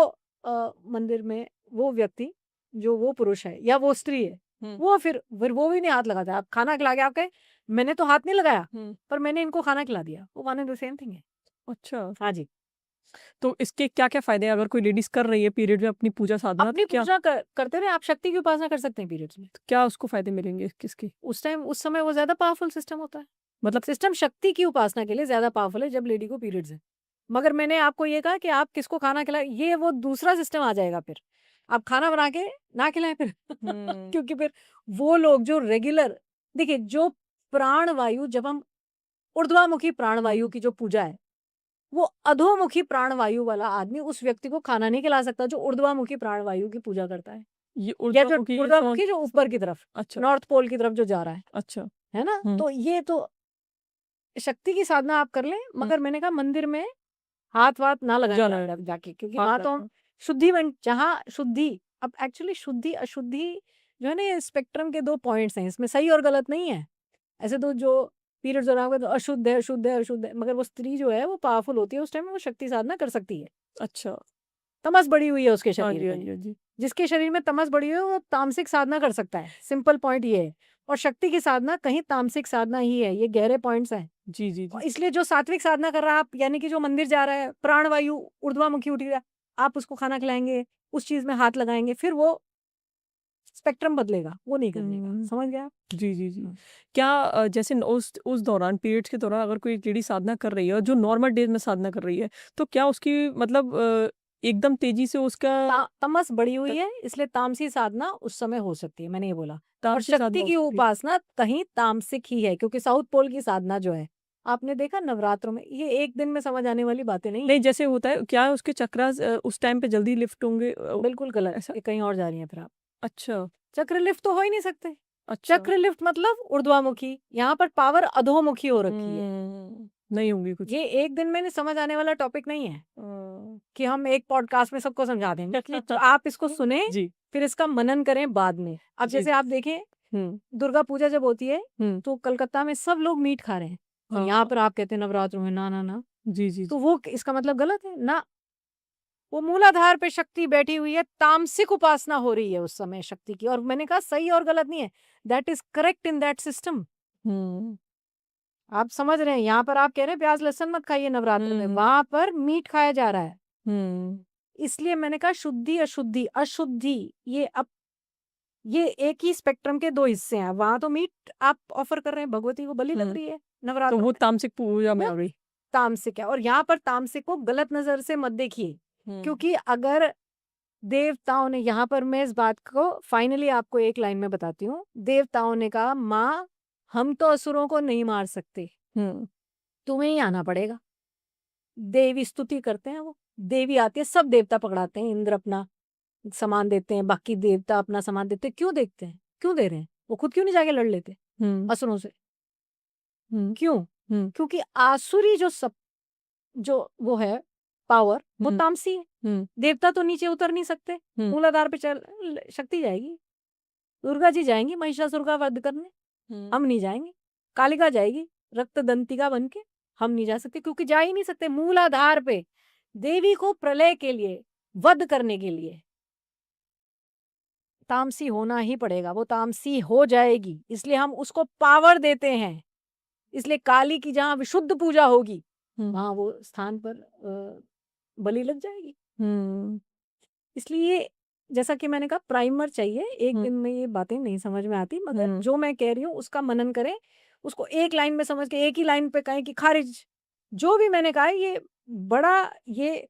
मंदिर में वो व्यक्ति, जो वो पुरुष है या वो स्त्री है, वो फिर वो भी नहीं हाथ लगाता। आप खाना खिला के आप कहे मैंने तो हाथ नहीं लगाया, पर मैंने इनको खाना खिला दिया, वो one and the same thing है। अच्छा। हाँ जी। तो इसके क्या-क्या फ़ायदे हैं अगर कोई लेडीज़ कर रही है पीरियड में अपनी पूजा साधना, अपनी तो क्या पूजा करते रहे, आप शक्ति की उपासना कर सकते हैं पीरियड्स में। क्या उसको फ़ायदे मिलेंगे किसके? उस समय वो ज्यादा पावरफुल सिस्टम होता है। मतलब सिस्टम शक्ति की उपासना के लिए ज्यादा पावरफुल है जब लेडी को पीरियड्स है। मगर मैंने आपको ये कहा कि आप किसको खाना खिलाएं, ये वो दूसरा सिस्टम आ जाएगा। फिर आप खाना बना के ना खिलाएं फिर क्योंकि फिर वो लोग जो रेगुलर, देखिए जो प्राण वायु, जब हम ऊर्ध्वामुखी प्राण वायु की जो पूजा है, वो अधोमुखी प्राण वायु वाला आदमी उस व्यक्ति को खाना नहीं खिला सकता जो ऊर्ध्वामुखी प्राण वायु की पूजा करता है, ये या जो ऊर्ध्वामुखी ऊर्ध्वामुखी जो ऊपर की तरफ, अच्छा, नॉर्थ पोल की तरफ जो जा रहा अच्छा। है ना? हुँ, तो ये तो शक्ति की साधना आप कर लें, मगर मैंने कहा मंदिर में हाथ-वाथ ना लगाएँ जाना है, जाके, क्योंकि हाथ वहाँ तो हम रखना। शुद्धि बन, जहाँ शुद्धि, अब एक्चुअली शुद्धि, अशुद्धि जो है ना, ये स्पेक्ट्रम के 2 पॉइंट्स हैं, इसमें सही और गलत नहीं है। ऐसे तो जो पीरियड्स हो रहा होगा तो अशुद्ध है, अशुद्ध है, अशुद्ध है, मगर वो स्त्री जो है वो पावरफुल होती है, उस टाइम में वो शक्ति साधना कर सकती है। अच्छा। तमस बढ़ी हुई है उसके हाँ शरीर जी, हाँ में। जी, हाँ जी। जिसके शरीर में तमस बढ़ी हुई है वो तामसिक साधना कर सकता है, सिंपल पॉइंट ये है। और शक्ति की साधना कहीं तामसिक साधना ही है, ये गहरे पॉइंट्स हैं। जी, जी, जी। इसलिए जो सात्विक साधना कर रहा है, आप यानी कि जो मंदिर जा रहा है, प्राणवायु ऊर्ध्वामुखी उठी है, आप उसको खाना खिलाएंगे, उस चीज में हाथ लगाएंगे, फिर वो स्पेक्ट्रम बदलेगा, वो नहीं करिएगा। हुँ। समझ गया आप? जी, जी, जी। हाँ। क्या जैसे उस दौरान पीरियड्स के दौरान अगर कोई लेडी साधना कर रही है और जो नॉर्मल डेज़ में साधना कर रही है, तो क्या उसकी मतलब एकदम तेज़ी से उसका तमस बढ़ी त हुई है, इसलिए तामसी साधना उस समय हो सकती है, मैंने ये बोला। और तामसिक साधना शक्ति हो की सकती है? उपासना कहीं तामसिक ही है, क्योंकि साउथ पोल की साधना जो है, आपने देखा नवरात्रों में, ये एक दिन में समझ आने वाली बातें नहीं है। नहीं, जैसे होता है, क्या उसके चक्रास उस टाइम पे जल्दी लिफ्ट होंगे बिल्कुल गलत, ऐसा? ये कहीं और जा रही हैं फिर आप। अच्छा, चक्र लिफ्ट तो हो ही नहीं सकते। अच्छा। चक्र लिफ्ट मतलब ऊर्ध्वामुखी, यहाँ पर पावर अधोमुखी हो रखी है। नहीं होंगी कुछ। ये एक दिन में नहीं समझ आने वाला टॉपिक नहीं है अ, कि हम एक पॉडकास्ट में सबको समझा देंगे। कि आप इसको सुने, जी, फिर इसका मनन करें बाद में। अब जी। जैसे आप देखें, हुँ, दुर्गा पूजा जब होती है, हुँ। तो कलकत्ता में सब लोग मीट खा रहे हैं, और यहाँ हाँ। पर आप कहते हैं नवरात्रों में ना, ना, ना। जी, जी, जी। तो वो इसका मतलब गलत है ना? वो मूलाधार पे शक्ति बैठी हुई है, तामसिक उपासना हो रही है उस समय शक्ति की। और मैंने कहा सही और गलत नहीं है, that is correct in that system. हुँ। आप समझ रहे हैं? यहाँ पर आप कह रहे हैं प्याज लहसुन मत खाइए नवरात्र में, हुँ, वहां पर मीट खाया जा रहा है। हुँ। इसलिए मैंने कहा शुद्धि अशुद्धि, अशुद्धि, ये एक ही स्पेक्ट्रम के 2 हिस्से हैं। वहां तो मीट आप ऑफर कर रहे हैं, भगवती को बलि लग हुँ। रही है तो नवरात्रों वो में, तामसिक पूजा में वो आ गई। तामसिक है। और यहाँ पर तामसिक को गलत नजर से मत देखिए, हुँ। क्योंकि अगर देवताओं ने, यहाँ पर मैं इस बात को फाइनली आपको एक लाइन में बताती हूँ, देवताओं ने कहा माँ हम तो असुरों को नहीं मार सकते, हुँ। तुम्हें ही आना पड़ेगा। देवी स्तुति करते हैं, वो देवी आती है, सब देवता पकड़ाते हैं, इंद्र अपना सामान देते हैं, बाकी देवता अपना सामान देते हैं। क्यों देखते हैं, क्यों दे रहे हैं? वो खुद क्यों नहीं जाके लड़ लेते हुँ, असुरों से? हुँ, क्यों? हुँ, क्योंकि आसुरी जो वो है पावर, वो हुँ, तामसी है। हुँ, देवता तो नीचे उतर नहीं सकते, हुँ, मूलाधार पे शक्ति जाएगी, दुर्गा जी जाएंगी महिषासुर का वध करने, हुँ। हम नहीं जाएंगे। कालिका जाएगी रक्त दंतिका बन के, हम नहीं जा सकते, क्योंकि जा ही नहीं सकते। मूलाधार पे देवी को प्रलय के लिए, वध करने के लिए तामसी होना ही पड़ेगा, वो तामसी हो जाएगी, इसलिए हम उसको पावर देते हैं। इसलिए काली की जहाँ विशुद्ध पूजा होगी, हुँ, वहां वो स्थान पर बलि लग जाएगी। हुँ, इसलिए जैसा कि मैंने कहा, प्राइमर चाहिए, एक हुँ, दिन में ये बातें नहीं समझ में आती, मगर हुँ, जो मैं कह रही हूँ उसका मनन करें, उसको एक लाइन में समझ के एक ही लाइन पे कहें कि खारिज। जो भी मैंने कहा है, ये बड़ा, ये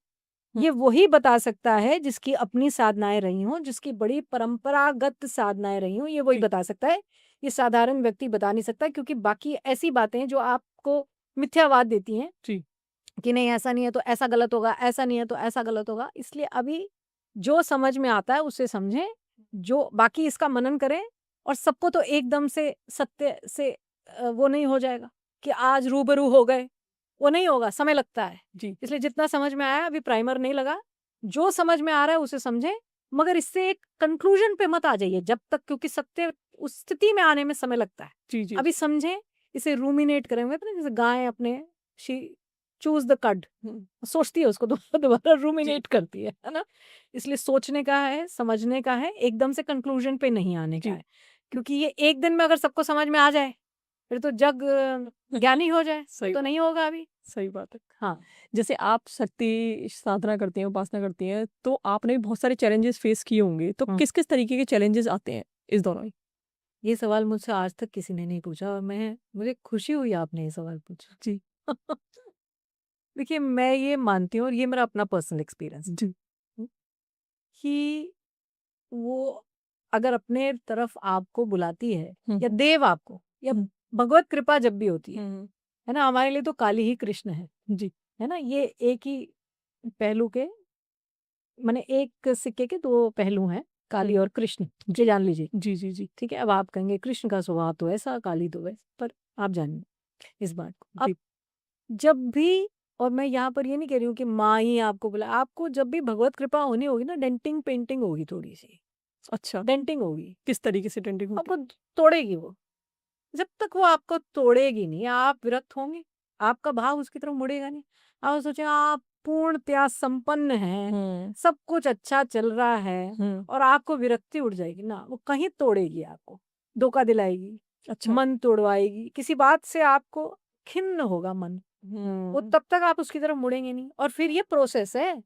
ये वही बता सकता है जिसकी अपनी साधनाएं रही हों, जिसकी बड़ी परंपरागत साधनाएं रही हों, ये वही जी। बता सकता है। ये साधारण व्यक्ति बता नहीं सकता, क्योंकि बाकी ऐसी बातें जो आपको मिथ्यावाद देती हैं जी। कि नहीं ऐसा नहीं है तो ऐसा गलत होगा, ऐसा नहीं है तो ऐसा गलत होगा। इसलिए अभी जो समझ में आता है उसे समझें, जो बाकी इसका मनन करें। और सबको तो एकदम से सत्य से वो नहीं हो जाएगा कि आज रूबरू हो गए, वो नहीं होगा, समय लगता है। जी। इसलिए जितना समझ में आया, अभी प्राइमर नहीं लगा, जो समझ में आ रहा है उसे समझें, मगर इससे एक कंक्लूजन पे मत आ जाइए जब तक, क्योंकि सत्य उस स्थिति में आने में समय लगता है। जी। जी। अभी समझें, इसे रूमिनेट करें, कहते हैं ना, जैसे गाय अपने शी चूज द कड, सोचती है उसको, दोबारा जी। रूमिनेट करती है ना। इसलिए सोचने का है, समझने का है, एकदम से कंक्लूजन पे नहीं आने का जी। है। क्योंकि ये एक दिन में अगर सबको समझ में आ जाए, फिर तो जग ज्ञानी हो जाए, सही तो नहीं होगा अभी। सही बात है। हाँ, जैसे आप शक्ति साधना करती हैं, उपासना करती हैं, तो आपने भी बहुत सारे चैलेंजेस फेस किए होंगे, तो हम्म। किस-किस तरीके के चैलेंजेस आते हैं इस दौरान? ये सवाल मुझसे आज तक किसी ने नहीं पूछा, और मुझे खुशी हुई आपने ये सवाल पूछा। जी। देखिए, मैं ये मानती हूँ, और ये मेरा अपना पर्सनल एक्सपीरियंस जी। कि वो अगर अपने तरफ आपको बुलाती है, हुँ, या देव आपको, या हुँ, भगवत कृपा जब भी होती हुँ, है ना, हमारे लिए तो काली ही कृष्ण जी। है ना। ये एक ही पहलू के, माने एक सिक्के के दो पहलू हैं, काली हुँ, और कृष्ण, ये जी। जान लीजिए। जी, जी, जी। ठीक है, अब आप कहेंगे कृष्ण का स्वभाव तो ऐसा, काली तो वैसा, पर आप जानिए इस बात को। अब जी। जब भी, और मैं यहाँ पर ये नहीं कह रही हूँ कि माँ ही आपको बुला, आपको जब भी भगवत कृपा होनी होगी ना, डेंटिंग पेंटिंग होगी, थोड़ी सी अच्छा, डेंटिंग होगी, किस तरीके से ट्रेंडिंग होती आपको तोड़ेगी वो। जब तक वो आपको तोड़ेगी नहीं, आप विरक्त होंगे, आपका भाव उसकी तरफ मुड़ेगा नहीं। आप सोचें, आप पूर्णतया संपन्न हैं, हुँ, सब कुछ अच्छा चल रहा है, हुँ, और आपको विरक्ति उड़ जाएगी ना, वो कहीं तोड़ेगी आपको, धोखा दिलाएगी, अच्छा। मन तोड़वाएगी, किसी बात से आपको खिन्न होगा मन। वो हुँ, तब तक आप उसकी तरफ मुड़ेंगे नहीं, और फिर ये प्रोसेस है।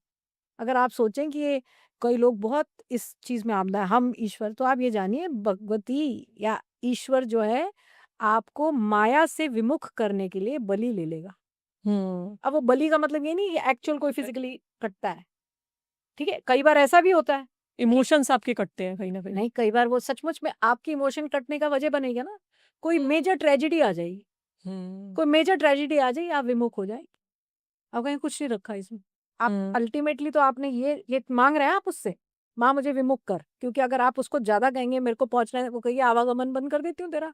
अगर आप सोचें कि ये कई लोग बहुत इस चीज में आमदा है, हम ईश्वर, तो आप ये जानिए, भगवती या ईश्वर जो है, आपको माया से विमुख करने के लिए बलि ले लेगा। हुँ, अब वो बलि का मतलब ये नहीं कि एक्चुअल कोई फिजिकली कटता है, ठीक है, कई बार ऐसा भी होता है कि इमोशंस आपके कटते हैं कहीं न कहीं। नहीं, कई बार वो सचमुच में आपकी इमोशन कटने का वजह बनेगा ना, कोई मेजर ट्रेजेडी आ जाएगी, हुँ, कोई मेजर ट्रेजेडी आ जाएगी, आप विमुख हो जाए, आप कहीं कुछ नहीं रखा इसमें। आप हुँ, अल्टीमेटली तो आपने ये माँग रहे हैं आप उससे, माँ मुझे विमुख कर, क्योंकि अगर आप उसको ज़्यादा कहेंगे, मेरे को पहुँचना है, वो कहेगी आवागमन बंद कर देती हूँ तेरा।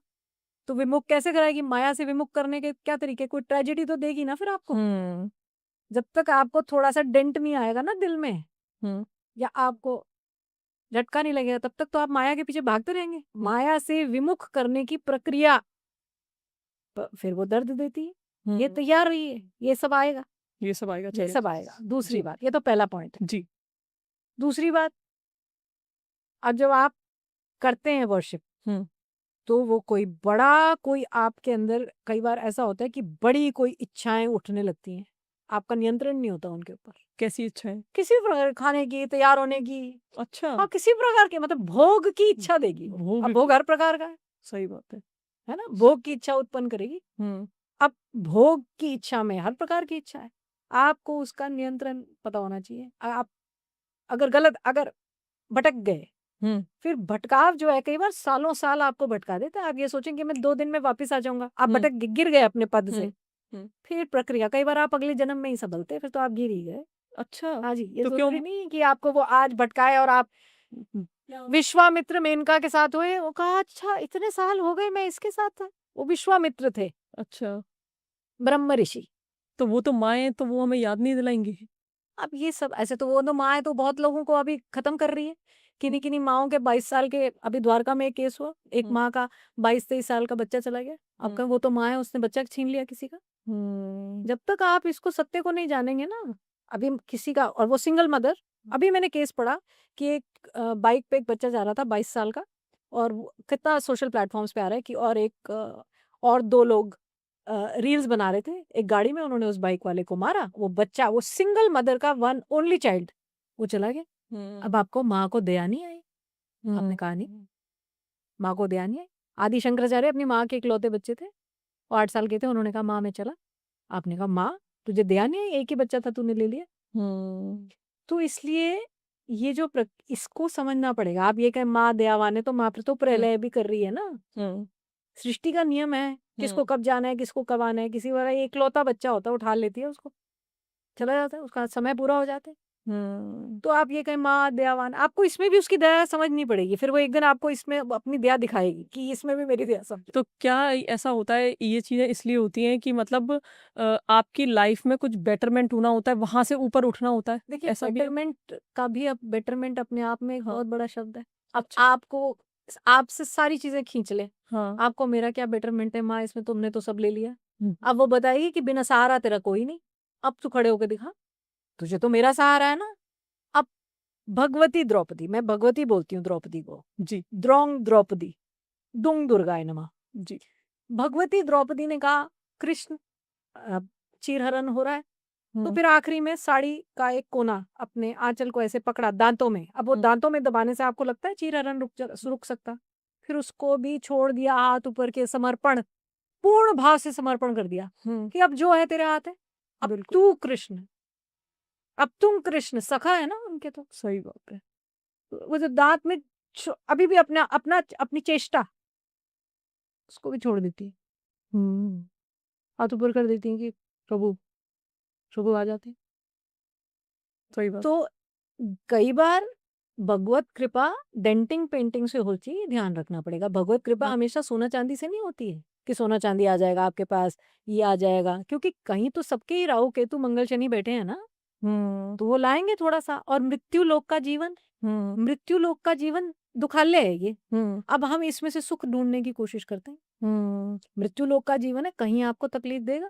तो विमुख कैसे कराएगी? माया से विमुख करने के क्या तरीके? कोई ट्रेजेडी तो देगी ना फिर आपको। हुँ, जब तक आपको थोड़ा-सा डेंट नहीं आएगा ना दिल में, हुँ, या आपको झटका नहीं लगेगा, तब तक तो आप माया के पीछे भागते रहेंगे। हुँ, माया से विमुख करने की प्रक्रिया फिर वो दर्द देती है। ये हुँ, तैयार रहिए, ये सब आएगा, ये सब आएगा ये चैलेंज। सब आएगा। दूसरी जी, बात, ये तो पहला पॉइंट है। जी, दूसरी बात, अब जब आप करते हैं वर्शिप, हुँ, तो वो कोई आपके अंदर, कई बार ऐसा होता है कि बड़ी कोई इच्छाएँ उठने लगती हैं। आपका नियंत्रण नहीं होता उनके ऊपर। कैसी इच्छाएँ? किसी भी प्रकार, खाने की, तैयार होने की, अच्छा, हाँ, किसी प्रकार के, मतलब भोग की इच्छा देगी वो। वो अब भी भोग हर प्रकार का सही बात है ना? भोग की इच्छा उत्पन्न करेगी। हुँ, अब भोग की इच्छा में हर प्रकार की इच्छा है। आपको उसका नियंत्रण पता होना चाहिए। आप अगर भटक गए, हुँ, फिर भटकाव जो है कई बार सालों-साल आपको भटका देता है। आप ये सोचें कि मैं 2 दिन में वापस आ जाऊँगा। आप हुँ, गिर गए अपने पद से। हुँ, हुँ, फिर प्रक्रिया, कई बार आप अगले जन्म में ही संभलते, फिर तो आप गिर ही गए। अच्छा, हाँ जी, ये तो क्यों? ज़रूरी नहीं है कि आपको वो आज भटकाए और आप विश्वामित्र मेनका के साथ हुए। वो कहा, अच्छा इतने साल हो गए मैं इसके साथ था। वो विश्वामित्र थे, अच्छा, ब्रह्म ऋषि। तो वो तो माँ हैं, तो वो हमें याद नहीं दिलाएँगी? अब ये सब ऐसे, तो वो तो माँ तो बहुत लोगों को अभी खत्म कर रही है। किन्हीं-किन्हीं माँओं के 22 साल के, अभी द्वारका में एक केस हुआ, एक हुँ, माँ का 22-23 साल का बच्चा चला गया। अब हुँ, का वो तो माँ है, उसने बच्चा छीन लिया किसी का। हुँ, जब तक आप इसको सत्य को नहीं जानेंगे ना, अभी किसी का, और वो सिंगल मदर, अभी मैंने केस पढ़ा कि एक बाइक पे एक बच्चा जा रहा था 22 साल का, और कितना सोशल प्लेटफॉर्म्स पे आ रहा है कि, और एक और 2 लोग रील्स बना रहे थे एक गाड़ी में, उन्होंने उस बाइक वाले को मारा, वो बच्चा, वो सिंगल मदर का वन ओनली चाइल्ड, वो चला गया। हुँ, अब आपको माँ को दया नहीं आई? आपने हुँ, कहा नहीं, माँ को दया नहीं आई। आदि शंकराचार्य अपनी माँ के इकलौते बच्चे थे, वो 8 साल के थे, उन्होंने कहा माँ मैं चला। आपने कहा माँ तुझे दया नहीं आई, एक ही बच्चा था तूने ले लिया। हुँ, तो इसलिए ये जो इसको समझना पड़ेगा। आप ये कहें माँ दयावान है, तो माँ पर तो प्रलय भी कर रही है ना। सृष्टि का नियम है, किसको कब जाना है, किसको कब आना है। किसी वाला एकलौता बच्चा होता है, उठा लेती है उसको, चला जाता है, उसका समय पूरा हो जाता है। तो आप ये कहें माँ दयावान, आपको इसमें भी उसकी दया समझनी पड़ेगी। फिर वो एक दिन आपको इसमें अपनी दया दिखाएगी कि इसमें भी मेरी दया समझो। तो क्या ऐसा होता है, ये चीजें इसलिए होती हैं कि मतलब आपकी लाइफ में कुछ बेटरमेंट होना होता है, वहां से ऊपर उठना होता है? देखिए, ऐसा भी है? बेटरमेंट का भी, अब बेटरमेंट अपने आप में एक हाँ। बहुत बड़ा शब्द है। अब अच्छा। आपको आपसे सारी चीजें खींच ले, हाँ। आपको मेरा क्या बेटरमेंट है माँ, इसमें तुमने तो सब ले लिया। हम्म। अब वो बताएगी कि बिना सहारा तेरा कोई नहीं, अब तू खड़े होकर दिखा, तुझे तो मेरा सहारा है ना। अब भगवती द्रौपदी, मैं भगवती बोलती हूँ द्रौपदी को, जी द्रोंग द्रौपदी, दुंग दुर्गाय नमः। जी। भगवती द्रौपदी ने कहा कृष्ण चीरहरण हो रहा है, तो हम्म। फिर आखिरी में साड़ी का एक कोना अपने आंचल को ऐसे पकड़ा दांतों में। अब वो दांतों में दबाने से आपको लगता है चीरहरण रुक सकता? फिर उसको भी छोड़ दिया, हाथ ऊपर के समर्पण, पूर्ण भाव से समर्पण कर दिया कि अब जो है तेरे हाथ है, अब बिल्कुल तू कृष्ण, अब तुम कृष्ण, सखा है ना उनके। तो सही बात है। वो जो दांत में अभी भी अपना अपना अपनी चेष्टा उसको भी छोड़ देती है, हम्म। हाथ ऊपर कर देती है कि प्रभु प्रभु आ जाते हैं। सही बात। तो कई बार भगवत कृपा डेंटिंग पेंटिंग से होती है, ध्यान रखना पड़ेगा। भगवत कृपा हाँ। हमेशा सोना चांदी से नहीं होती है कि सोना चांदी आ जाएगा आपके पास, ये आ जाएगा, क्योंकि कहीं तो सबके ही राहु केतु मंगल शनि बैठे हैं ना, तो वो लाएंगे थोड़ा सा। और मृत्यु लोक का जीवन, मृत्यु लोक का जीवन दुखालय है ये। अब हम इसमें से सुख ढूंढने की कोशिश करते हैं। मृत्यु लोक का जीवन है, कहीं आपको तकलीफ देगा,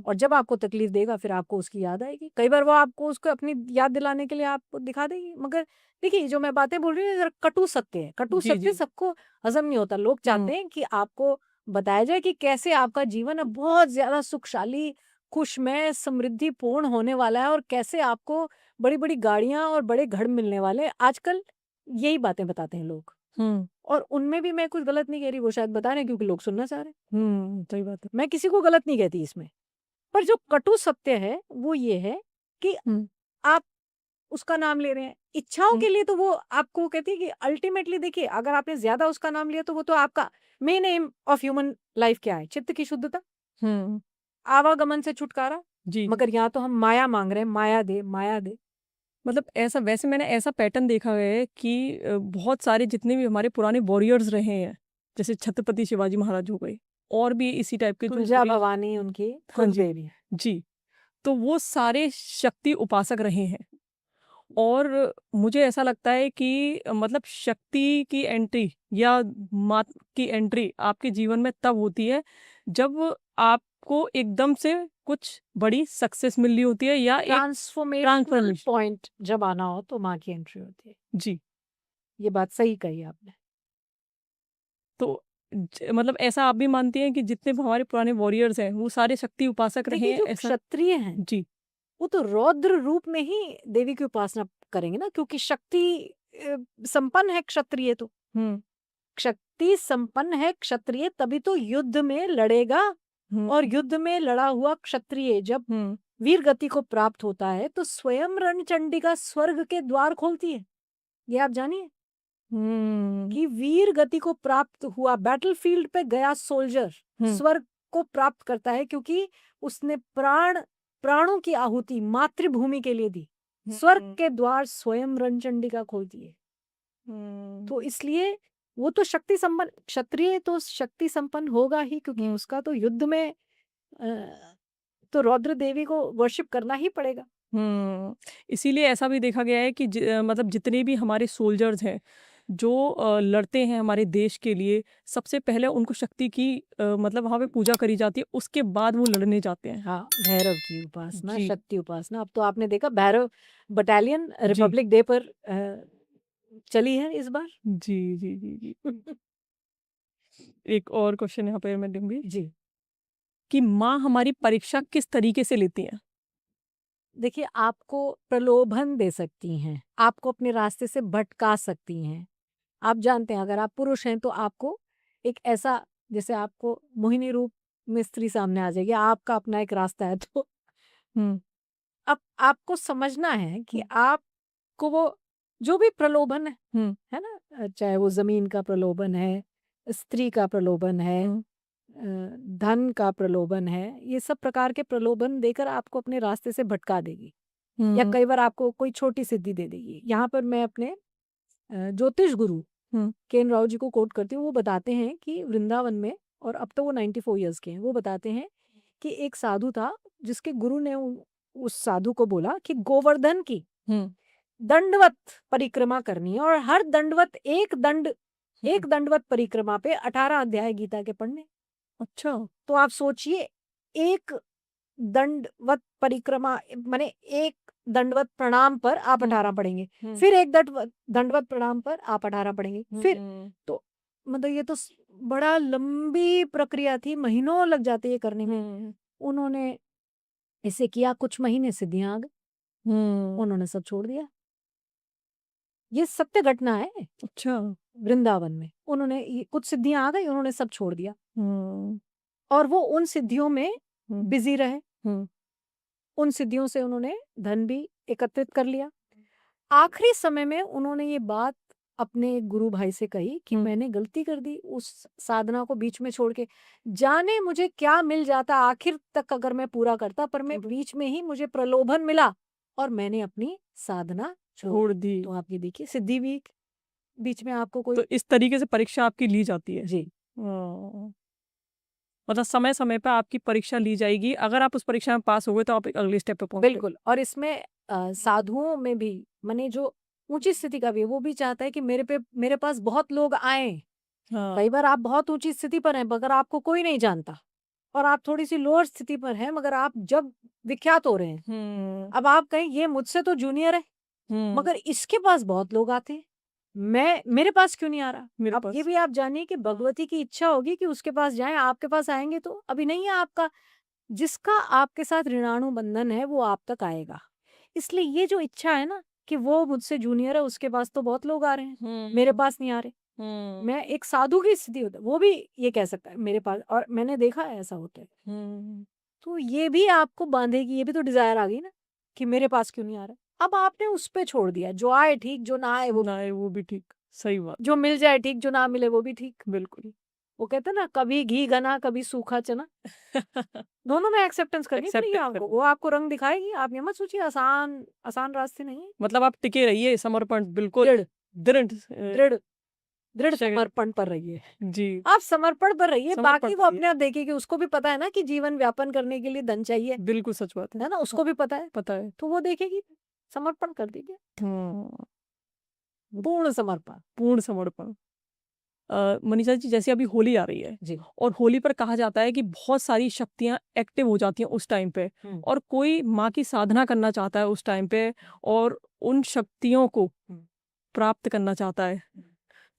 और जब आपको तकलीफ देगा फिर आपको उसकी याद आएगी। कई बार वो आपको उसको अपनी याद दिलाने के लिए आपको दिखा देगी। मगर देखिए, जो मैं बातें बोल रही हूँ जरा कटु सत्य है, कटु जी, सत्य जी। सबको हजम नहीं होता। लोग चाहते हैं कि आपको बताया जाए कि कैसे आपका जीवन अब बहुत ज्यादा सुखशाली, खुशमय, समृद्धिपूर्ण होने वाला है, और कैसे आपको बड़ी बड़ी गाड़ियां और बड़े घर मिलने वाले हैं। आजकल यही बातें बताते हैं लोग, और उनमें भी मैं कुछ गलत नहीं कह रही, वो शायद बता रहे हैं क्योंकि लोग सुनना चाह रहे हैं। सही बात है। मैं किसी को गलत नहीं कहती इसमें, पर जो कटु सत्य है वो ये है कि आप उसका नाम ले रहे हैं इच्छाओं के लिए, तो वो आपको कहती है कि अल्टीमेटली देखिए, अगर आपने ज्यादा उसका नाम लिया तो वो तो आपका main M of human life क्या है? चित्त की शुद्धता, आवागमन से छुटकारा। जी। मगर यहाँ तो हम माया मांग रहे हैं, माया दे, माया दे। मतलब ऐसा, वैसे मैंने ऐसा पैटर्न देखा है कि बहुत सारे जितने भी हमारे पुराने वॉरियर्स रहे हैं, जैसे छत्रपति शिवाजी महाराज हो गए, और भी इसी टाइप के जो तुलजा भवानी उनकी हाँ जी कुलदेवी। जी, तो वो सारे शक्ति उपासक रहे हैं। और मुझे ऐसा लगता है कि मतलब शक्ति की एंट्री या मात की एंट्री आपके जीवन में तब होती है जब आपको एकदम से कुछ बड़ी सक्सेस मिल रही होती है, या एक ट्रांसफॉर्मेशन पॉइंट जब आना हो तो माँ की एंट्री होती है। जी। ये बात सही कही आपने। तो मतलब ऐसा आप भी मानती हैं कि जितने भी हमारे पुराने वॉरियर्स हैं वो सारे शक्ति उपासक रहे हैं? जो ऐसा क्षत्रिय हैं जी, वो तो रौद्र रूप में ही देवी की उपासना करेंगे ना, क्योंकि शक्ति संपन्न है क्षत्रिय। तो शक्ति संपन्न है क्षत्रिय, तभी तो युद्ध में लड़ेगा। और युद्ध में लड़ा हुआ क्षत्रिय जब वीर गति को प्राप्त होता है तो स्वयं रणचंडिका स्वर्ग के द्वार खोलती है। ये आप जानिए कि वीर गति को प्राप्त हुआ बैटलफील्ड पे गया सोल्जर स्वर्ग को प्राप्त करता है, क्योंकि उसने प्राणों की आहुति मातृभूमि के लिए दी। स्वर्ग के द्वार स्वयं रणचंडिका खोलती है। तो इसलिए वो तो शक्ति संपन्न, क्षत्रिय तो शक्ति संपन्न होगा ही, क्योंकि उसका तो युद्ध में तो रौद्र देवी को वर्शिप करना ही पड़ेगा। इसीलिए ऐसा भी देखा गया है कि मतलब जितने भी हमारे सोल्जर्स हैं जो लड़ते हैं हमारे देश के लिए, सबसे पहले उनको शक्ति की मतलब वहाँ पे पूजा करी जाती है, उसके बाद वो लड़ने जाते हैं। हाँ, भैरव की उपासना, जी शक्ति उपासना। अब तो आपने देखा भैरव बटालियन जी रिपब्लिक डे पर चली है इस बार। जी जी जी जी। एक और क्वेश्चन यहाँ पे मैं दूंगी जी, कि माँ हमारी परीक्षा किस तरीके से लेती हैं? देखिए, आपको प्रलोभन दे सकती हैं, आपको अपने रास्ते से भटका सकती हैं। आप जानते हैं अगर आप पुरुष हैं तो आपको एक ऐसा, जैसे आपको मोहिनी रूप में स्त्री सामने आ जाएगी, आपका अपना एक रास्ता है, तो अब आपको समझना है कि आपको वो जो भी प्रलोभन है ना, चाहे वो जमीन का प्रलोभन है, स्त्री का प्रलोभन है, धन का प्रलोभन है, ये सब प्रकार के प्रलोभन देकर आपको अपने रास्ते से भटका देगी या कई बार आपको कोई छोटी सिद्धि दे देगी। यहाँ पर मैं अपने ज्योतिष गुरु केन राव जी को कोट करती हूँ। वो बताते हैं कि वृंदावन में, और अब तो वो 94 ईयर्स के हैं, वो बताते हैं कि एक साधु था जिसके गुरु ने उस साधु को बोला कि गोवर्धन की दंडवत परिक्रमा करनी है और हर दंडवत एक दंडवत परिक्रमा पे 18 अध्याय गीता के पढ़ने। अच्छा, तो आप सोचिए, एक दंडवत परिक्रमा माने एक दंडवत प्रणाम पर आप 18 पढ़ेंगे, फिर एक दंडवत प्रणाम पर आप 18 पढ़ेंगे, फिर तो मतलब ये तो बड़ा लंबी प्रक्रिया थी, महीनों लग जाते ये करने में। उन्होंने इसे किया, कुछ महीने सिद्धियां आ गई, उन्होंने सब छोड़ दिया। ये सत्य घटना है। अच्छा, वृंदावन में उन्होंने कुछ सिद्धियां आ गई, उन्होंने सब छोड़ दिया और वो उन सिद्धियों में बिजी रहे। उन सिद्धियों से उन्होंने धन भी एकत्रित कर लिया। आखिरी समय में उन्होंने ये बात अपने गुरु भाई से कही कि मैंने गलती कर दी उस साधना को बीच में छोड़ के। जाने मुझे क्या मिल जाता आखिर तक अगर मैं पूरा करता, पर मैं बीच में ही मुझे प्रलोभन मिला और मैंने अपनी साधना छोड़ दी। तो आप ये देखिए, सिद्धि भी बीच में आपको कोई, तो इस तरीके से परीक्षा आपकी ली जाती है जी। मतलब समय समय पर आपकी परीक्षा ली जाएगी, अगर आप उस परीक्षा में पास हो गए तो आप अगले स्टेप पे पहुंचे। बिल्कुल। और इसमें साधुओं में भी माने जो ऊंची स्थिति का भी है, वो भी चाहता है कि मेरे पास बहुत लोग आए। कई बार आप बहुत ऊंची स्थिति पर हैं मगर आपको कोई नहीं जानता, और आप थोड़ी सी लोअर स्थिति पर हैं मगर आप जब विख्यात हो रहे हैं, अब आप कहें ये मुझसे तो जूनियर है मगर इसके पास बहुत लोग आते हैं, मेरे पास क्यों नहीं आ रहा। अब ये भी आप जानिए कि भगवती की इच्छा होगी कि उसके पास जाएं, आपके पास आएंगे तो अभी नहीं है आपका। जिसका आपके साथ ऋणाणु बंधन है वो आप तक आएगा। इसलिए ये जो इच्छा है ना कि वो मुझसे जूनियर है, उसके पास तो बहुत लोग आ रहे हैं, मेरे पास नहीं आ रहे। मैं एक साधु की स्थिति होता है, वो भी ये कह सकता है मेरे पास, और मैंने देखा है ऐसा होता है। तो ये भी आपको बांधेगी, ये भी तो डिजायर आ गई ना कि मेरे पास क्यों नहीं आ रहा। अब आपने उस पे छोड़ दिया, जो आए ठीक, जो ना आए वो भी ठीक। सही बात। जो मिल जाए ठीक, जो ना मिले वो भी ठीक। बिल्कुल। वो कहते हैं ना, कभी घी घना कभी सूखा चना। दोनों में एक्सेप्टेंस करनी पड़ेगी आपको। वो आपको रंग दिखाएगी। आप ये मत सोचिए आसान रास्ते नहीं है। मतलब आप टिके रहिए, समर्पण बिल्कुल दृढ़ समर्पण पर रहिए जी। आप समर्पण पर रहिए, बाकी वो अपने आप देखिए कि उसको भी पता है ना कि जीवन व्यापन करने के लिए धन चाहिए। बिल्कुल सच बात है ना, उसको भी पता है तो वो देखेगी। समर्पण कर दीजिए, पूर्ण समर्पण। मनीषा जी, जैसे अभी होली आ रही है जी, और होली पर कहा जाता है कि बहुत सारी शक्तियां एक्टिव हो जाती हैं उस टाइम पे, और कोई माँ की साधना करना चाहता है उस टाइम पे और उन शक्तियों को प्राप्त करना चाहता है,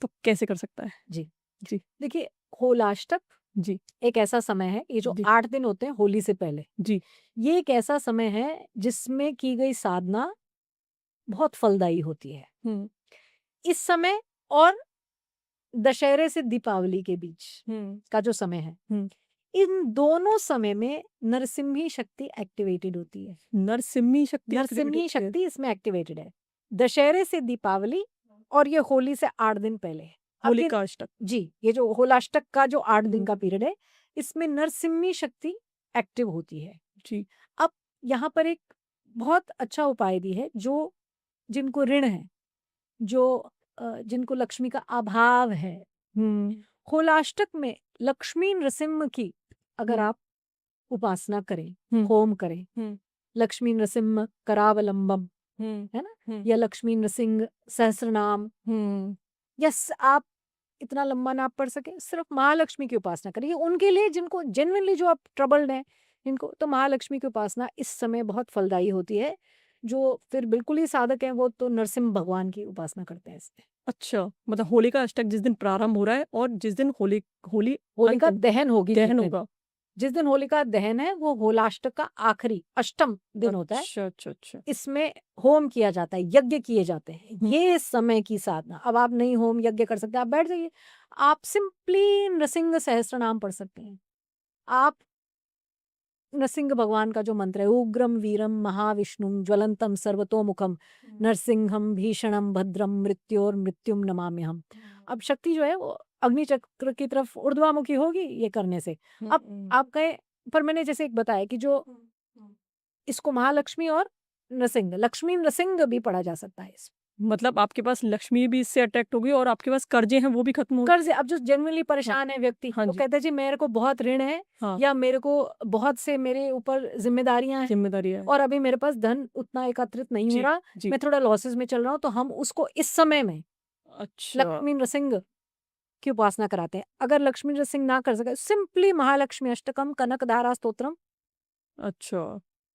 तो कैसे कर सकता है? जी जी देखिए, होलाष्टक जी एक ऐसा समय है, ये जो 8 दिन होते हैं होली से पहले जी, ये एक ऐसा समय है जिसमें की गई साधना बहुत फलदायी होती है। इस समय और दशहरे से दीपावली के बीच का जो समय है, इन दोनों समय में नरसिम्ही शक्ति एक्टिवेटेड होती है। नरसिम्ही शक्ति इसमें एक्टिवेटेड है। दशहरे से दीपावली और ये होली से 8 दिन पहले होलिका अष्टक। जी, ये जो होलाष्टक का जो 8 दिन का पीरियड है, इसमें नरसिम्ही शक्ति एक्टिव होती है जी। अब यहाँ पर एक बहुत अच्छा उपाय भी है, जो जिनको ऋण है, जो जिनको लक्ष्मी का अभाव है, होलाष्टक में लक्ष्मी नृसिम्ह की अगर आप उपासना करें, होम करें, लक्ष्मी नृसिम्ह करावलंबम है ना, या लक्ष्मी नृसिंह सहस्रनाम, या आप इतना लंबा ना पढ़ सके, सिर्फ महालक्ष्मी की उपासना करिए। उनके लिए जिनको जेन्युइनली जो आप ट्रबल्ड हैं, इनको तो महालक्ष्मी की उपासना इस समय बहुत फलदायी होती है। जो फिर बिल्कुल ही साधक हैं वो तो नरसिम्ह भगवान की उपासना करते हैं इसमें। अच्छा, मतलब होलिका अष्टक जिस दिन प्रारंभ हो रहा है और जिस दिन होलिका दहन होगा, जिस दिन होलिका दहन है वो होलाष्टक का आखिरी अष्टम दिन होता है। अच्छा। इसमें होम किया जाता है, यज्ञ किए जाते हैं। ये समय की साधना। अब आप नहीं होम यज्ञ कर सकते, आप बैठ जाइए, आप सिंपली नृसिंह सहस्त्र नाम पढ़ सकते हैं। आप नरसिंह भगवान का जो मंत्र है, उग्रम वीरम महाविष्णुम ज्वलंतम सर्वतोमुखम नरसिंहम भीषणम भद्रम मृत्योर मृत्युम नमाम्यहम। अब शक्ति जो है वो अग्नि चक्र की तरफ ऊर्ध्वामुखी होगी ये करने से। अब आप कहे, पर मैंने जैसे एक बताया कि जो इसको महालक्ष्मी और नरसिंह, लक्ष्मी नरसिंह भी पढ़ा जा सकता है इसमें। मतलब आपके पास लक्ष्मी भी इससे अट्रैक्ट होगी और आपके पास कर्जे हैं वो भी खत्म हो कर्ज, अब जो जेन्युइनली परेशान है व्यक्ति, हाँ वो जी। कहता है जी मेरे को बहुत ऋण है, हाँ या मेरे को बहुत से मेरे ऊपर जिम्मेदारियां हैं जिम्मेदारी है। और अभी मेरे पास धन उतना एकत्रित नहीं हो जी रहा, जी। मैं थोड़ा लॉसेस में चल रहा हूँ, तो हम उसको इस समय में अच्छा लक्ष्मी नरसिंह की उपासना कराते हैं। अगर लक्ष्मी नरसिंह ना कर सके, सिंपली महालक्ष्मी अष्टकम कनकधारा स्तोत्रम, अच्छा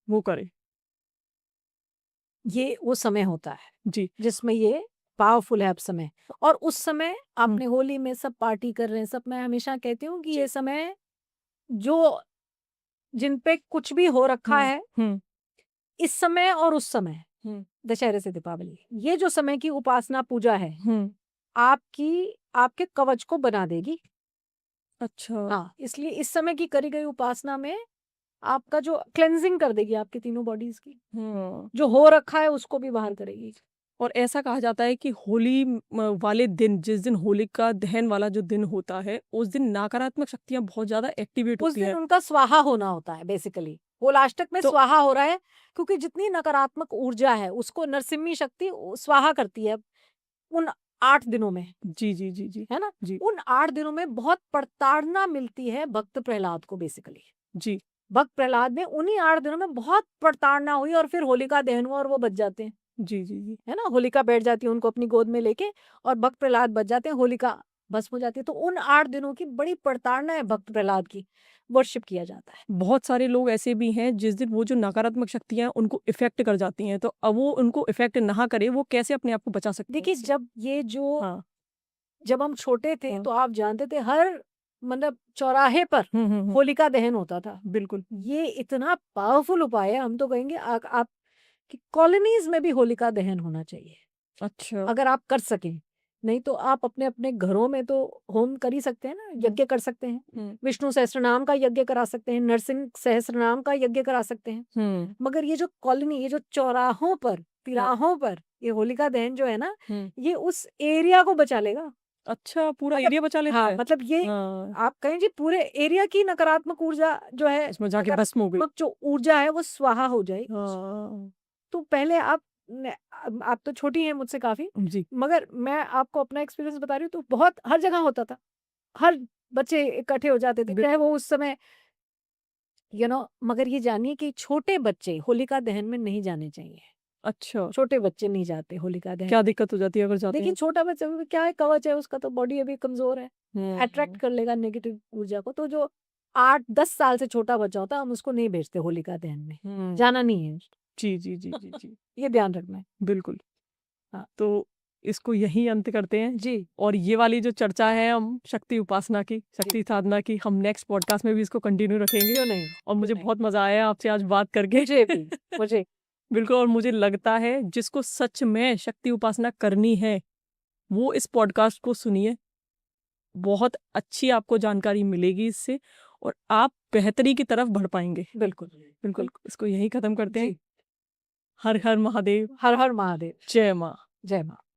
वो करे। ये वो समय होता है जी जिसमें ये पावरफुल है अब समय। और उस समय आपने होली में सब पार्टी कर रहे हैं सब, मैं हमेशा कहती हूँ कि ये समय जो जिन पे कुछ भी हो रखा है इस समय और उस समय, दशहरे से दीपावली, ये जो समय की उपासना पूजा है आपकी आपके कवच को बना देगी। अच्छा हाँ, इसलिए इस समय की करी गई उपासना में आपका जो क्लेंजिंग कर देगी आपकी तीनों बॉडीज की, जो हो रखा है उसको भी बाहर करेगी। और ऐसा कहा जाता है कि होली वाले दिन, जिस दिन होलिका दहन वाला जो दिन होता है, उस दिन नकारात्मक शक्तियां बहुत ज्यादा एक्टिवेट उस होती दिन है। उनका स्वाहा होना होता है बेसिकली, होलाष्टक में तो स्वाहा हो रहा है, क्योंकि जितनी नकारात्मक ऊर्जा है उसको नरसिम्ही शक्ति स्वाहा करती है उन 8 दिनों में, जी जी जी जी है ना। जी उन 8 दिनों में बहुत प्रताड़ना मिलती है भक्त प्रहलाद को बेसिकली। जी भक्त प्रहलाद ने उन्हीं 8 दिनों में बहुत प्रताड़ना हुई और फिर होलिका दहन हुआ और वो बच जाते हैं, जी जी जी है ना। होलिका बैठ जाती है उनको अपनी गोद में लेके और भक्त प्रहलाद बच जाते हैं, होलिका भस्म हो जाती है। तो उन 8 दिनों की बड़ी प्रताड़ना है भक्त प्रहलाद की, वर्शिप किया जाता है। बहुत सारे लोग ऐसे भी हैं जिस दिन वो जो नकारात्मक शक्तियां हैं उनको इफेक्ट कर जाती हैं, तो अब वो उनको इफेक्ट ना करे, वो कैसे अपने आप को बचा सकते हैं? देखिए, जब ये जो हाँ जब हम छोटे थे हाँ। तो आप जानते थे हर मतलब चौराहे पर हम्म। होलिका दहन होता था। बिल्कुल। ये इतना पावरफुल उपाय है, हम तो कहेंगे आप कि कॉलोनीज में भी होलिका दहन होना चाहिए अच्छा अगर आप कर सकें। नहीं तो आप अपने अपने घरों में तो होम कर ही सकते हैं ना, यज्ञ कर सकते हैं, विष्णु सहस्त्रनाम का यज्ञ करा सकते हैं, नरसिंह सहस्त्रनाम का यज्ञ करा सकते हैं। मगर ये जो कॉलोनी, ये जो चौराहों पर तिराहों पर ये होलिका दहन जो है ना, ये उस एरिया को बचा लेगा। अच्छा पूरा मतलब एरिया बचा लेता हाँ, है। मतलब ये हाँ आप कहें जी पूरे एरिया की नकारात्मक ऊर्जा जो है, उसमें जाके भस्म हो गई। नकारात्मक जो ऊर्जा है वो स्वाहा हो जाएगी। हाँ तो पहले आप तो छोटी हैं मुझसे काफी, जी मगर मैं आपको अपना एक्सपीरियंस बता रही हूँ, तो बहुत हर जगह होता था, हर बच्चे इकट्ठे हो जाते थे, चाहे वो उस समय मगर ये जानिए कि छोटे बच्चे होलिका दहन में नहीं जाने चाहिए। अच्छा छोटे बच्चे नहीं जाते होलिका दहन। क्या दिक्कत हो जाती है अगर जाते देखिए हैं? छोटा बच्चा भी क्या है, कवच है उसका, तो बॉडी अभी कमजोर है, अट्रैक्ट हम्म कर लेगा नेगेटिव ऊर्जा को। तो जो 8-10 साल से छोटा बच्चा होता है हम उसको नहीं भेजते होलिका दहन में, हम्म। जाना नहीं है। जी जी जी जी जी ये ध्यान रखना है। बिल्कुल। हाँ तो इसको यही अंत करते हैं। जी, और ये वाली जो चर्चा है हम शक्ति उपासना की, शक्ति साधना की, हम नेक्स्ट पॉडकास्ट में भी इसको कंटिन्यू रखेंगे। क्यों नहीं, और मुझे क्यों नहीं। बहुत मजा आया आपसे आज बात करके। मुझे भी, मुझे बिल्कुल। और मुझे लगता है जिसको सच में शक्ति उपासना करनी है वो इस पॉडकास्ट को सुनिए, बहुत अच्छी आपको जानकारी मिलेगी इससे और आप बेहतरी की तरफ बढ़ पाएंगे। बिल्कुल बिल्कुल। इसको यही खत्म करते हैं। जी, हर हर महादेव। हर हर महादेव, जय माँ। जय माँ।